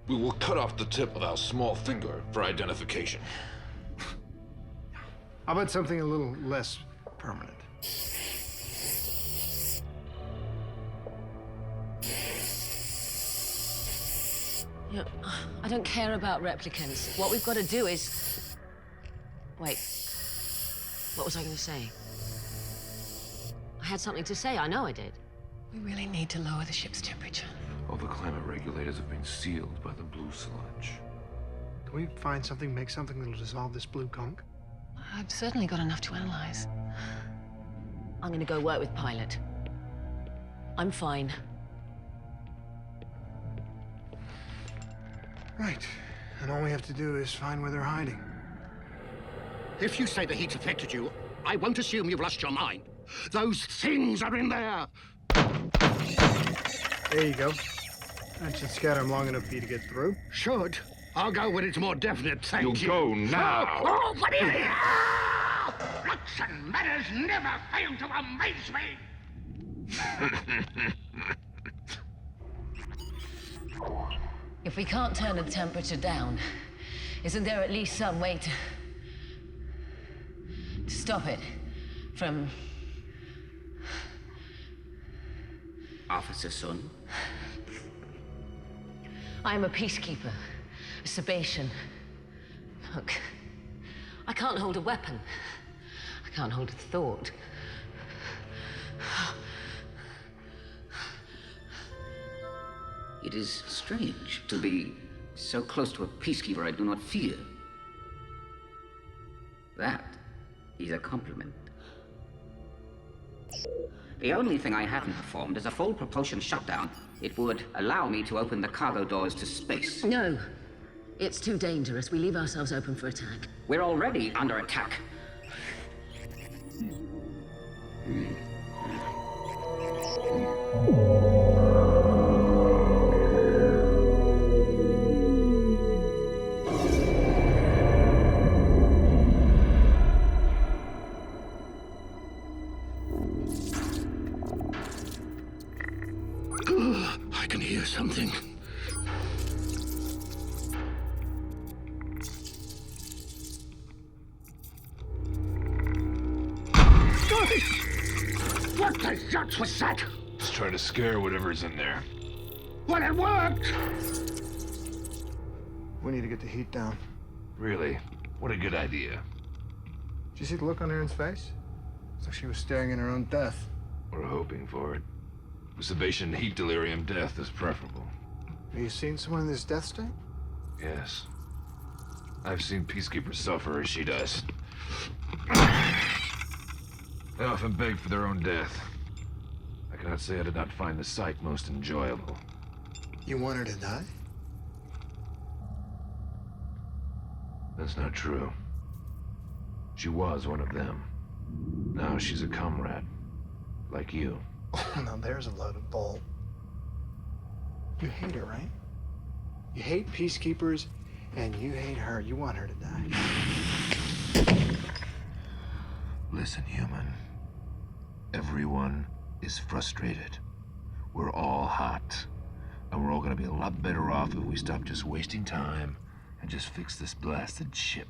We will cut off the tip of our small finger for identification. How about something a little less permanent? Yeah, I don't care about replicants. What we've got to do is... Wait. What was I going to say? I had something to say. I know I did. We really need to lower the ship's temperature. All the climate regulators have been sealed by the blue sludge. Can we find something, make something that'll dissolve this blue gunk? I've certainly got enough to analyze. I'm going to go work with Pilot. I'm fine. Right. And all we have to do is find where they're hiding. If you say the heat's affected you, I won't assume you've lost your mind. Those things are in there! There you go. That should scatter them long enough for you to get through. Should. I'll go when it's more definite, thank you. You'll go now! Oh, what is it? Looks and manners never fail to amaze me! If we can't turn the temperature down, isn't there at least some way to stop it from... Officer Sun? I am a peacekeeper, a Sebastian. Look, I can't hold a weapon. I can't hold a thought. It is strange to be so close to a peacekeeper I do not fear. That is a compliment. The only thing I haven't performed is a full propulsion shutdown. It would allow me to open the cargo doors to space. No. It's too dangerous. We leave ourselves open for attack. We're already under attack. I can hear something. What the nuts was that? Just trying to scare whatever's in there. Well, it worked! We need to get the heat down. Really? What a good idea. Did you see the look on Erin's face? It's like she was staring in her own death. We're hoping for it. Observation heat delirium death is preferable. Have you seen someone in this death state? Yes. I've seen peacekeepers suffer as she does. They often beg for their own death. I cannot say I did not find the sight most enjoyable. You want her to die? That's not true. She was one of them. Now she's a comrade. Like you. Oh, now there's a load of bull. You hate her, right? You hate peacekeepers, and you hate her. You want her to die. Listen, human. Everyone is frustrated. We're all hot. And we're all gonna be a lot better off if we stop just wasting time and just fix this blasted ship.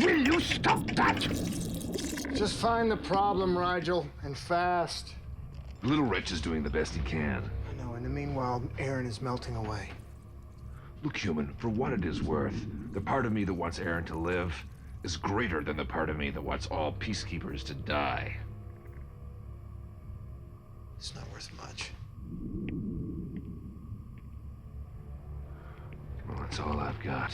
Will you stop that? Just find the problem, Rigel, and fast. The little wretch is doing the best he can. I know. In the meanwhile, Erin is melting away. Look, human, for what it is worth, the part of me that wants Erin to live is greater than the part of me that wants all peacekeepers to die. It's not worth much. Well, that's all I've got.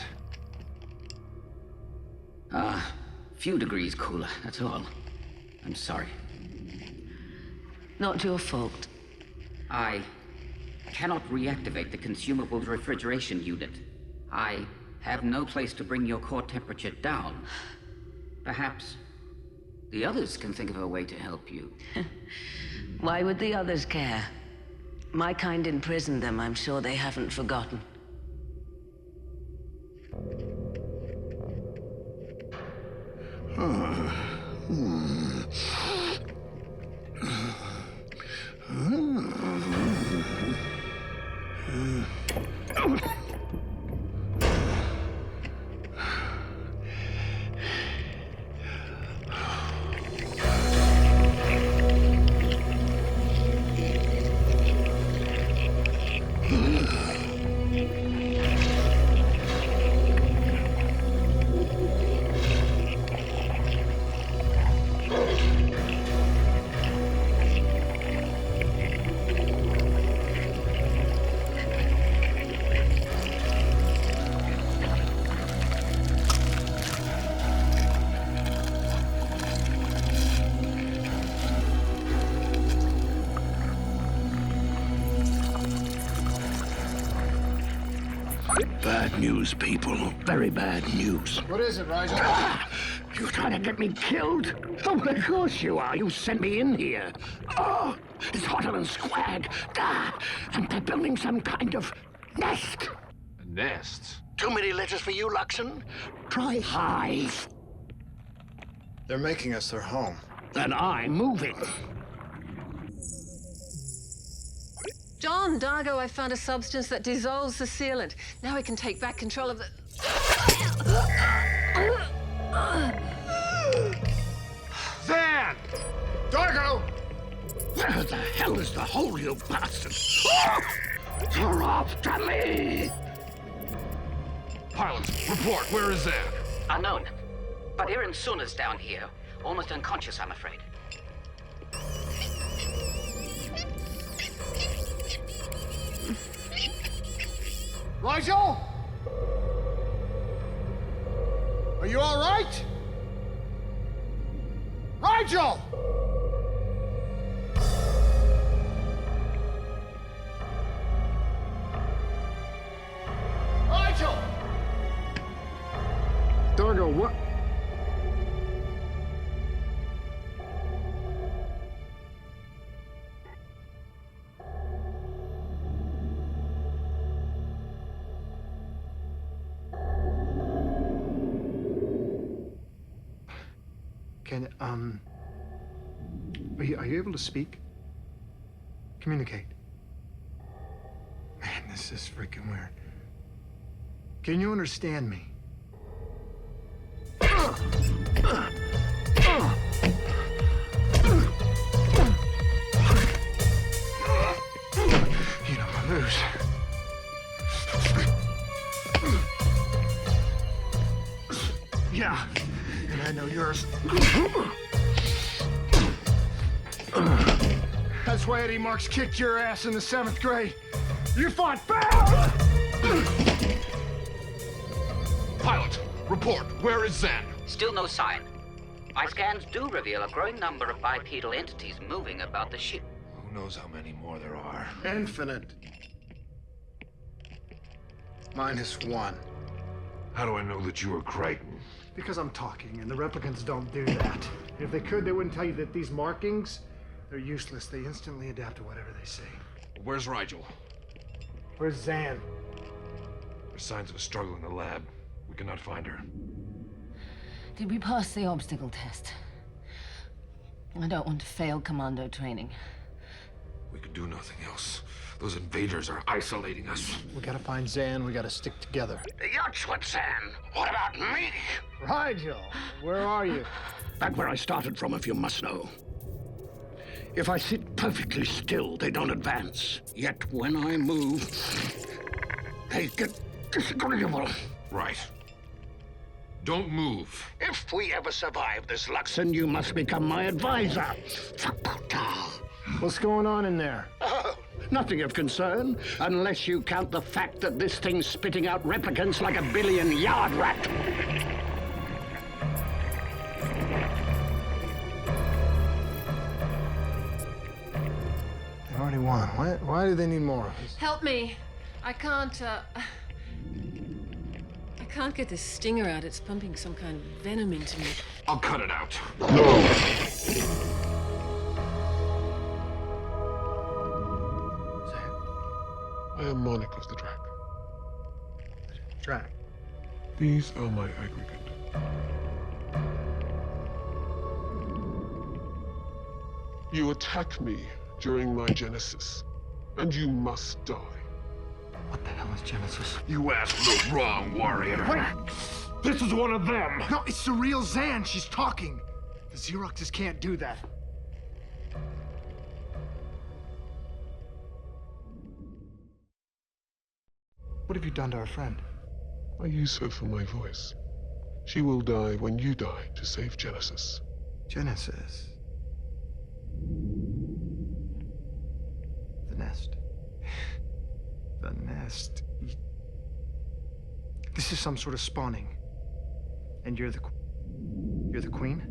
Few degrees cooler, that's all. I'm sorry. Not your fault. I cannot reactivate the consumables refrigeration unit. I have no place to bring your core temperature down. Perhaps the others can think of a way to help you. Why would the others care? My kind imprisoned them. I'm sure they haven't forgotten. Bad news, people. Very bad news. What is it, Rigel? You trying to get me killed? Oh, of course you are. You sent me in here. Oh, it's hotter than squag. And they're building some kind of nest. A nest? Too many letters for you, Luxon? Try hive. They're making us their home. Then I'm moving. John, Dargo, I found a substance that dissolves the sealant. Now we can take back control of the... Zan! Dargo! Where the hell is the hole, you bastard? You're after me! Pilots, report. Where is Zan? Unknown. But Erin Suna's down here. Almost unconscious, I'm afraid. Rigel? Are you all right? Nigel! Nigel! Dargo, what? Are you able to speak? Communicate. Man, this is freaking weird. Can you understand me? You know my moves. Yeah, and I know yours. That's why Eddie Marks kicked your ass in the 7th grade. You fought fair! Pilot, report. Where is Zan? Still no sign. My scans do reveal a growing number of bipedal entities moving about the ship. Who knows how many more there are? Infinite. -1. How do I know that you are Crichton? Because I'm talking, and the replicants don't do that. If they could, they wouldn't tell you that these markings, they're useless. They instantly adapt to whatever they see. Where's Rigel? Where's Zan? There's signs of a struggle in the lab. We cannot find her. Did we pass the obstacle test? I don't want to fail commando training. We could do nothing else. Those invaders are isolating us. We gotta find Zan. We gotta stick together. That's what, Zan. What about me? Rigel, where are you? Back where I started from, if you must know. If I sit perfectly still, they don't advance. Yet when I move, they get disagreeable. Right. Don't move. If we ever survive this, Luxon, you must become my advisor. What's going on in there? Oh, nothing of concern, unless you count the fact that this thing's spitting out replicants like a billion-yard rat. They already won. Why do they need more of us? Help me. I can't get this stinger out. It's pumping some kind of venom into me. I'll cut it out. I am monarch of the Drac. Drac. These are my aggregate. You attack me during my genesis, and you must die. What the hell is Genesis? You asked the wrong warrior. Wait! This is one of them! No, it's the real Zan. She's talking. The Xeroxes can't do that. What have you done to our friend? I use her for my voice. She will die when you die to save Genesis. Genesis? The nest. The nest. This is some sort of spawning. And you're the queen?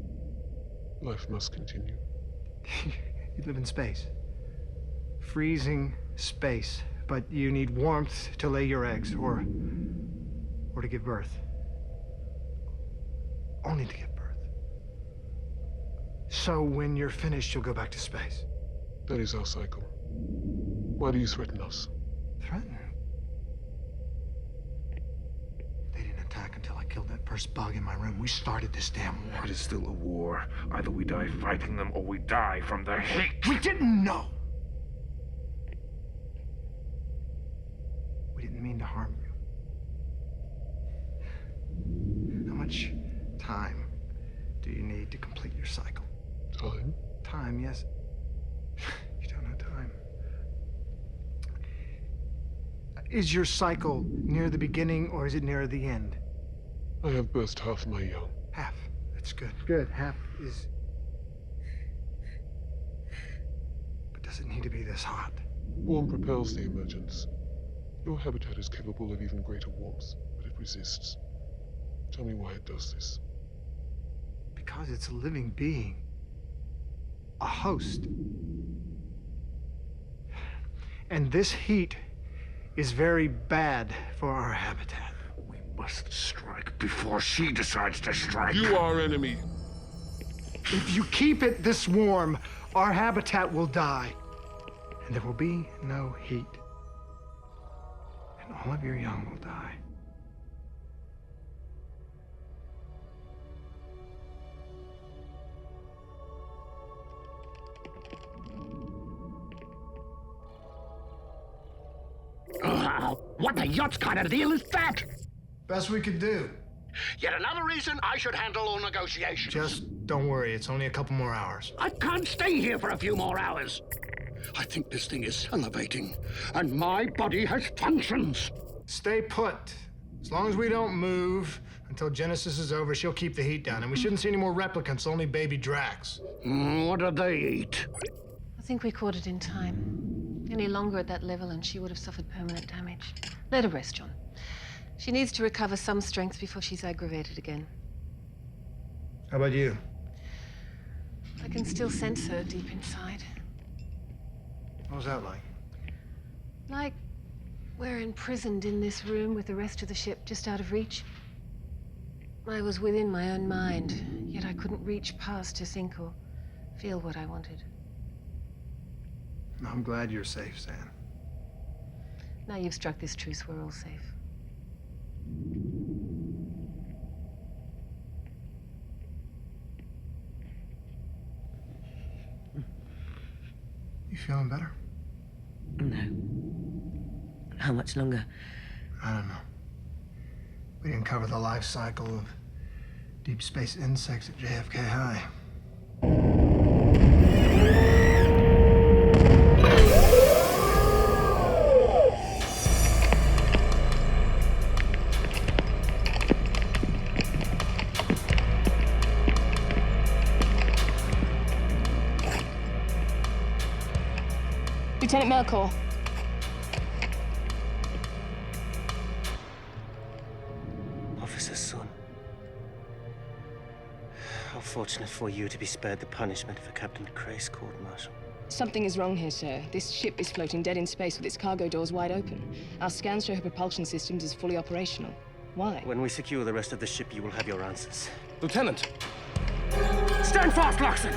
Life must continue. You live in space. Freezing space. But you need warmth to lay your eggs, or to give birth. Only to give birth. So when you're finished, you'll go back to space. That is our cycle. Why do you threaten us? Threaten? They didn't attack until I killed that first bug in my room. We started this damn war. It is still a war. Either we die fighting them, or we die from their hate. We didn't know! We didn't mean to harm you. How much time do you need to complete your cycle? Time? Time, yes. You don't know time. Is your cycle near the beginning, or is it near the end? I have burst half my young. Half. That's good. Good. Half is... But does it need to be this hot? Warm propels the emergence. Your habitat is capable of even greater warmth, but it resists. Tell me why it does this. Because it's a living being. a host. And this heat is very bad for our habitat. We must strike before she decides to strike. You are our enemy. If you keep it this warm, our habitat will die. And there will be no heat. And all of your young will die. What the yacht's kind of deal is that? Best we could do. Yet another reason I should handle all negotiations. Just don't worry, it's only a couple more hours. I can't stay here for a few more hours. I think this thing is salivating, and my body has functions. Stay put. As long as we don't move until Genesis is over, she'll keep the heat down. And we shouldn't see any more replicants, only baby Drax. What do they eat? I think we caught it in time. Any longer at that level and she would have suffered permanent damage. Let her rest, John. She needs to recover some strength before she's aggravated again. How about you? I can still sense her deep inside. What was that like? Like we're imprisoned in this room with the rest of the ship just out of reach. I was within my own mind, yet I couldn't reach past to think or feel what I wanted. I'm glad you're safe, Sam. Now you've struck this truce, we're all safe. You feeling better? No. How much longer? I don't know. We didn't cover the life cycle of deep space insects at JFK High. Lieutenant Melkor. Officer Sun. How fortunate for you to be spared the punishment of a Captain McCrae's court-martial. Something is wrong here, sir. This ship is floating dead in space with its cargo doors wide open. Our scans show her propulsion systems is fully operational. Why? When we secure the rest of the ship, you will have your answers. Lieutenant! Stand fast, Larson!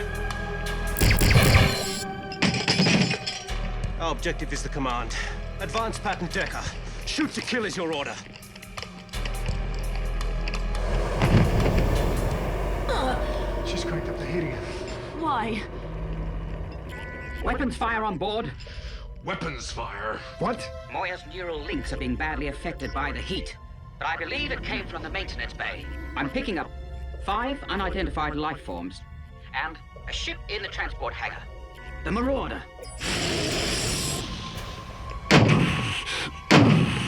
Our objective is the command. Advance pattern Decker. Shoot to kill is your order. She's cranked up the heat again. Why? Weapons fire on board. Weapons fire. What? Moya's neural links are being badly affected by the heat, but I believe it came from the maintenance bay. I'm picking up 5 unidentified life forms and a ship in the transport hangar. The Marauder.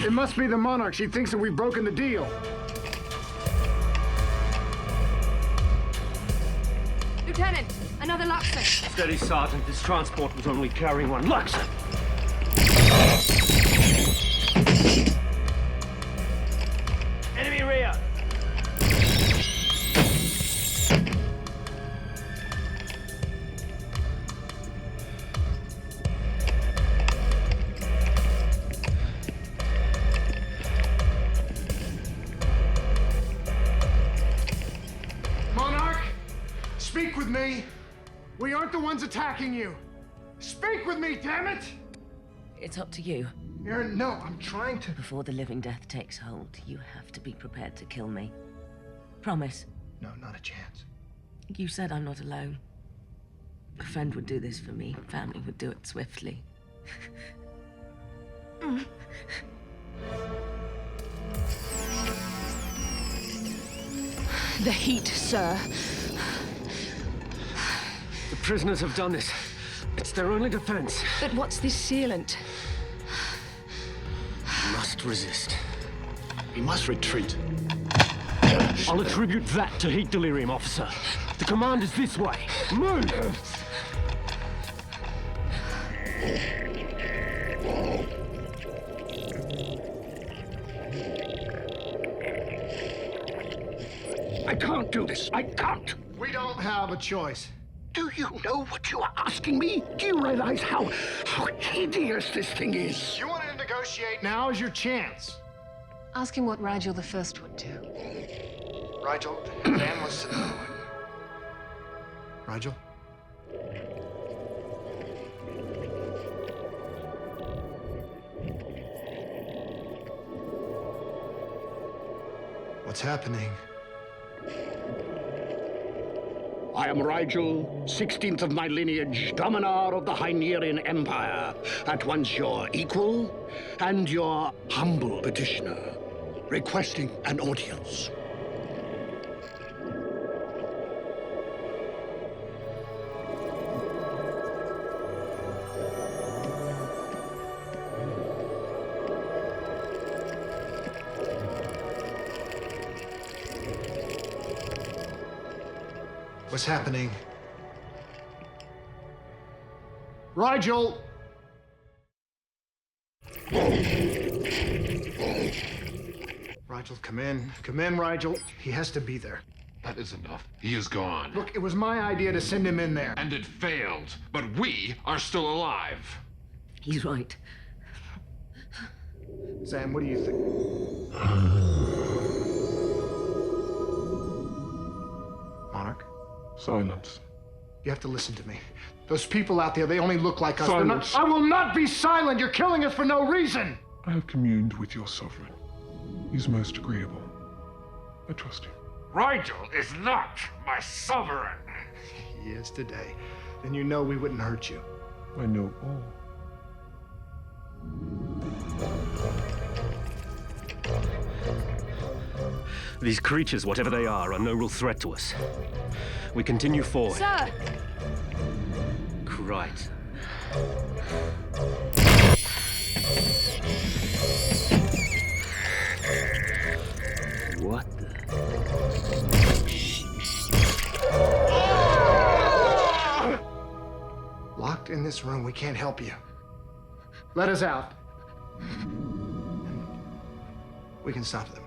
It must be the Monarch. She thinks that we've broken the deal. Lieutenant, another Luxor. Steady, Sergeant. This transport was only carrying one Luxor. Enemy rear. Monarch, speak with me. We aren't the ones attacking you. Speak with me, damn it! It's up to you. Aaron, no, I'm trying to... Before the living death takes hold, you have to be prepared to kill me. Promise. No, not a chance. You said I'm not alone. A friend would do this for me. Family would do it swiftly. The heat, sir. The prisoners have done this. It's their only defense. But what's this sealant? We must resist. We must retreat. I'll attribute that to heat delirium, officer. The command is this way. Move! I can't do this. I can't. We don't have a choice. Do you know what you are asking me? Do you realize how hideous this thing is? You wanted to negotiate? Now is your chance. Ask him what Rigel the First would do. Rigel, Dan wants to know. Rigel? What's happening? I am Rigel, 16th of my lineage, Dominar of the Hynerian Empire, at once your equal and your humble petitioner, requesting an audience. What's happening? Rigel! Rigel, come in. Come in, Rigel. He has to be there. That is enough. He is gone. Look, it was my idea to send him in there. And it failed. But we are still alive. He's right. Sam, what do you think? Monarch? Silence. You have to listen to me. Those people out there, they only look like us. Silence. I will not be silent! You're killing us for no reason! I have communed with your sovereign. He's most agreeable. I trust him. Rigel is not my sovereign. He is today. Then you know we wouldn't hurt you. I know all. These creatures, whatever they are no real threat to us. We continue forward. Sir! Right. What the? Locked in this room, we can't help you. Let us out. We can stop them.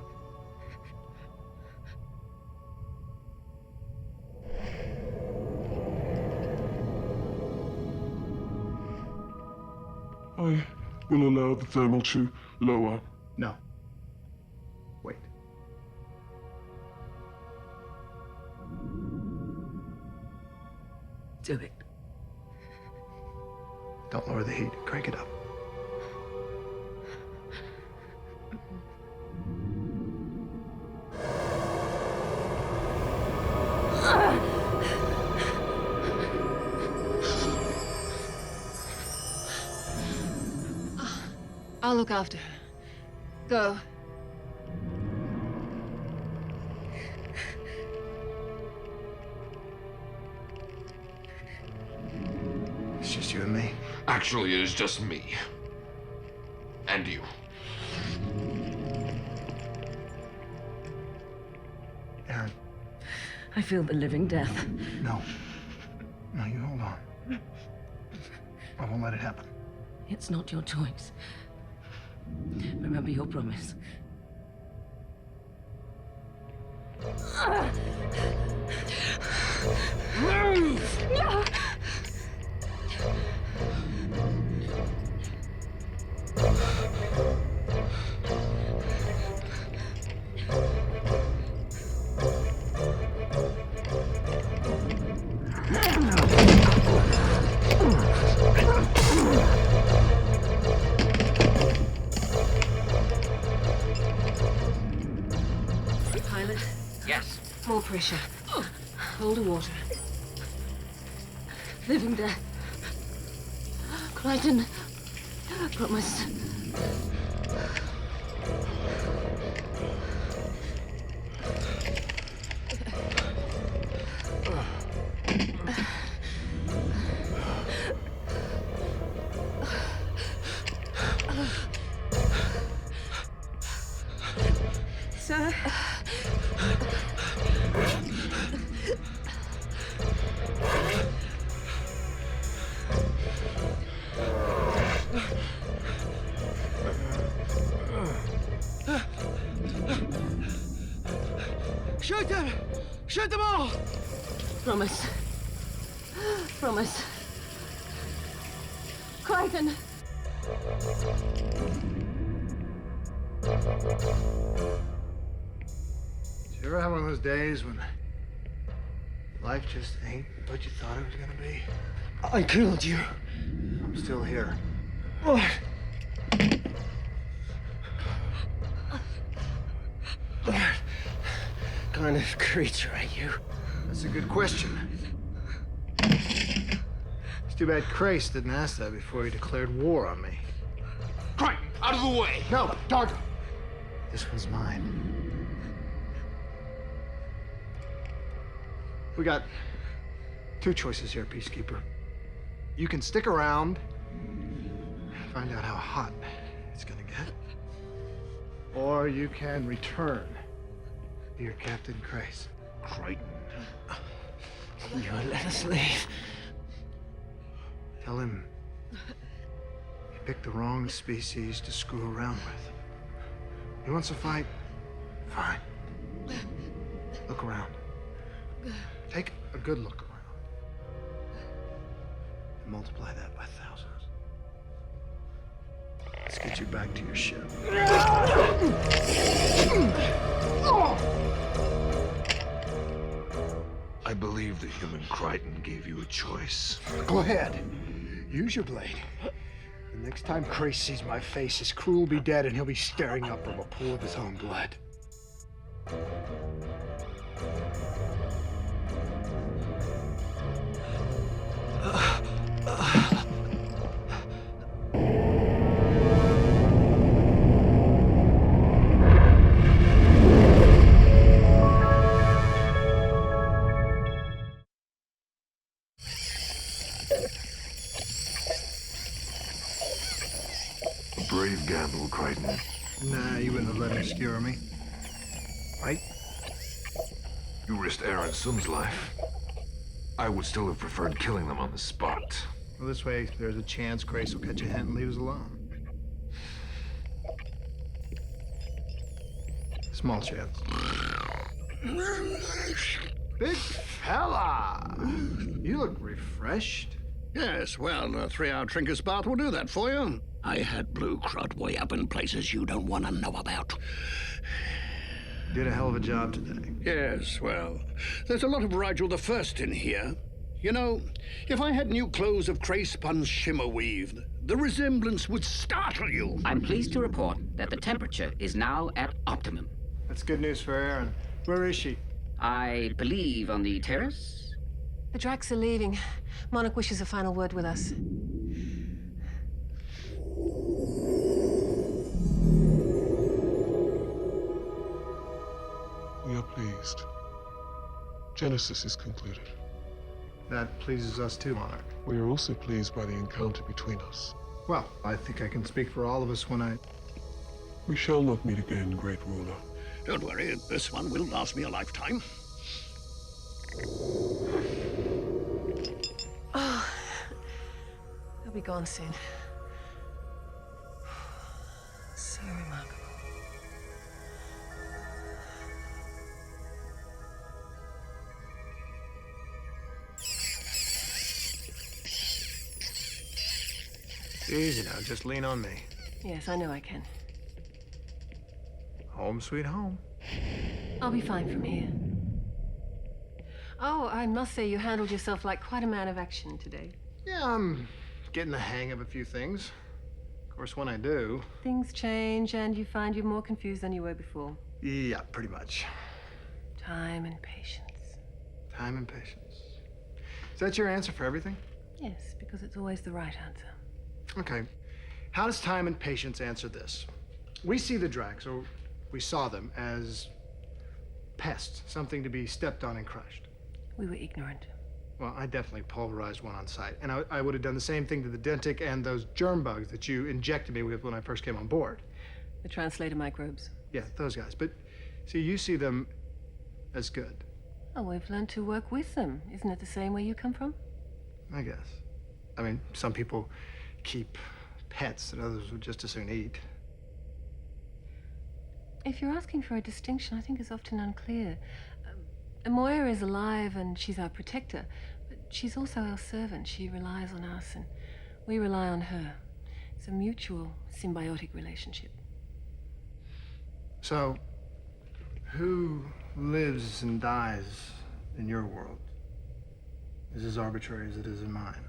I will allow the thermal to lower. No. Wait. Do it. Don't lower the heat. Crank it up. I'll look after her. Go. It's just you and me. Actually, it is just me. And you. Aaron. I feel the living death. No. No, you hold on. I won't let it happen. It's not your choice. Remember your promise. Move! No! Pilot? Yes. More pressure. Hold the water. Living death. Crichton. Promise. Sir? Shoot them! Shoot them all! Promise. Promise. Crichton! Did you ever have one of those days when life just ain't what you thought it was gonna be? I killed you. I'm still here. What? What kind of creature are you? That's a good question. It's too bad Crace didn't ask that before he declared war on me. Crichton, out of the way! No, Dargo! This one's mine. We got two choices here, Peacekeeper. You can stick around and find out how hot it's gonna get. Or you can return to your Captain Crace. Crichton. You let us leave. Tell him he picked the wrong species to screw around with. He wants to fight? Fine. Look around. Take a good look around. And multiply that by thousands. Let's get you back to your ship. I believe the human Crichton gave you a choice. Go ahead. Use your blade. The next time Crace sees my face, his crew will be dead and he'll be staring up from a pool of his own blood. Brave gamble, Crichton. Nah, you wouldn't have let him skewer me. Right? You risked Aaron Sum's life. I would still have preferred killing them on the spot. Well, this way, there's a chance Grace will catch a hint and leave us alone. Small chance. Big fella! You look refreshed. Yes, well, a 3-hour Trinker's bath will do that for you. I had blue crud way up in places you don't want to know about. Did a hell of a job today. Yes, well, there's a lot of Rigel the First in here. You know, if I had new clothes of cray-spun shimmer weaved, the resemblance would startle you. I'm pleased to report that the temperature is now at optimum. That's good news for Aaron. Where is she? I believe on the terrace. The Drax are leaving. Monarch wishes a final word with us. We are pleased. Genesis is concluded. That pleases us too, Monarch. We are also pleased by the encounter between us. Well, I think I can speak for all of us when I... We shall not meet again, Great Ruler. Don't worry, this one will last me a lifetime. Oh, they'll be gone soon. So remarkable. Easy now, just lean on me. Yes, I know I can. Home sweet home. I'll be fine from here. Oh, I must say you handled yourself like quite a man of action today. Yeah, I'm getting the hang of a few things. Of course, when I do... Things change and you find you're more confused than you were before. Yeah, pretty much. Time and patience. Time and patience. Is that your answer for everything? Yes, because it's always the right answer. Okay. How does time and patience answer this? We see the Drax, or we saw them, as pests, something to be stepped on and crushed. We were ignorant. Well, I definitely pulverized one on sight, and I would have done the same thing to the Dentic and those germ bugs that you injected me with when I first came on board. The translator microbes. Yeah, those guys. But, see, you see them as good. Oh, we've learned to work with them. Isn't it the same where you come from? I guess. I mean, some people keep pets that others would just as soon eat. If you're asking for a distinction, I think it's often unclear. Moira is alive and she's our protector, but she's also our servant. She relies on us, and we rely on her. It's a mutual, symbiotic relationship. So, who lives and dies in your world is as arbitrary as it is in mine?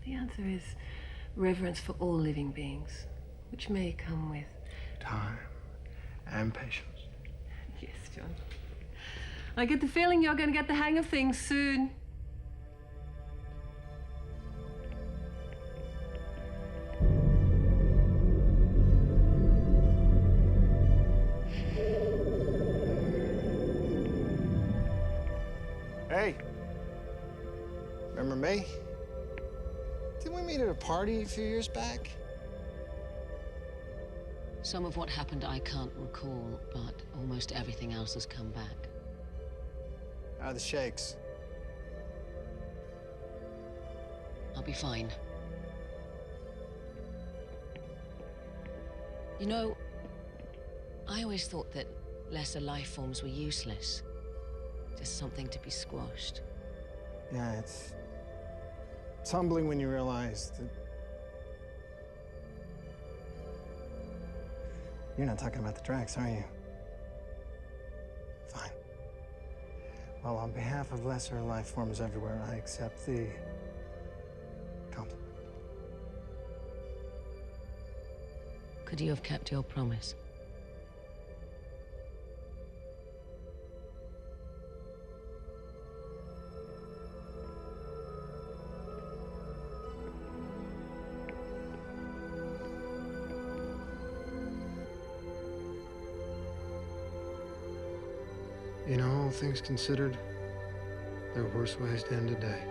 The answer is reverence for all living beings, which may come with time and patience. Yes, John. I get the feeling you're going to get the hang of things soon. Hey, remember me? Didn't we meet at a party a few years back? Some of what happened I can't recall, but almost everything else has come back. How are the shakes? I'll be fine. You know, I always thought that lesser life forms were useless. Just something to be squashed. Yeah, it's humbling when you realize that you're not talking about the Drax, are you? Fine. Well, on behalf of lesser life forms everywhere, I accept the compliment. Could you have kept your promise? You know, all things considered, there are worse ways to end a day.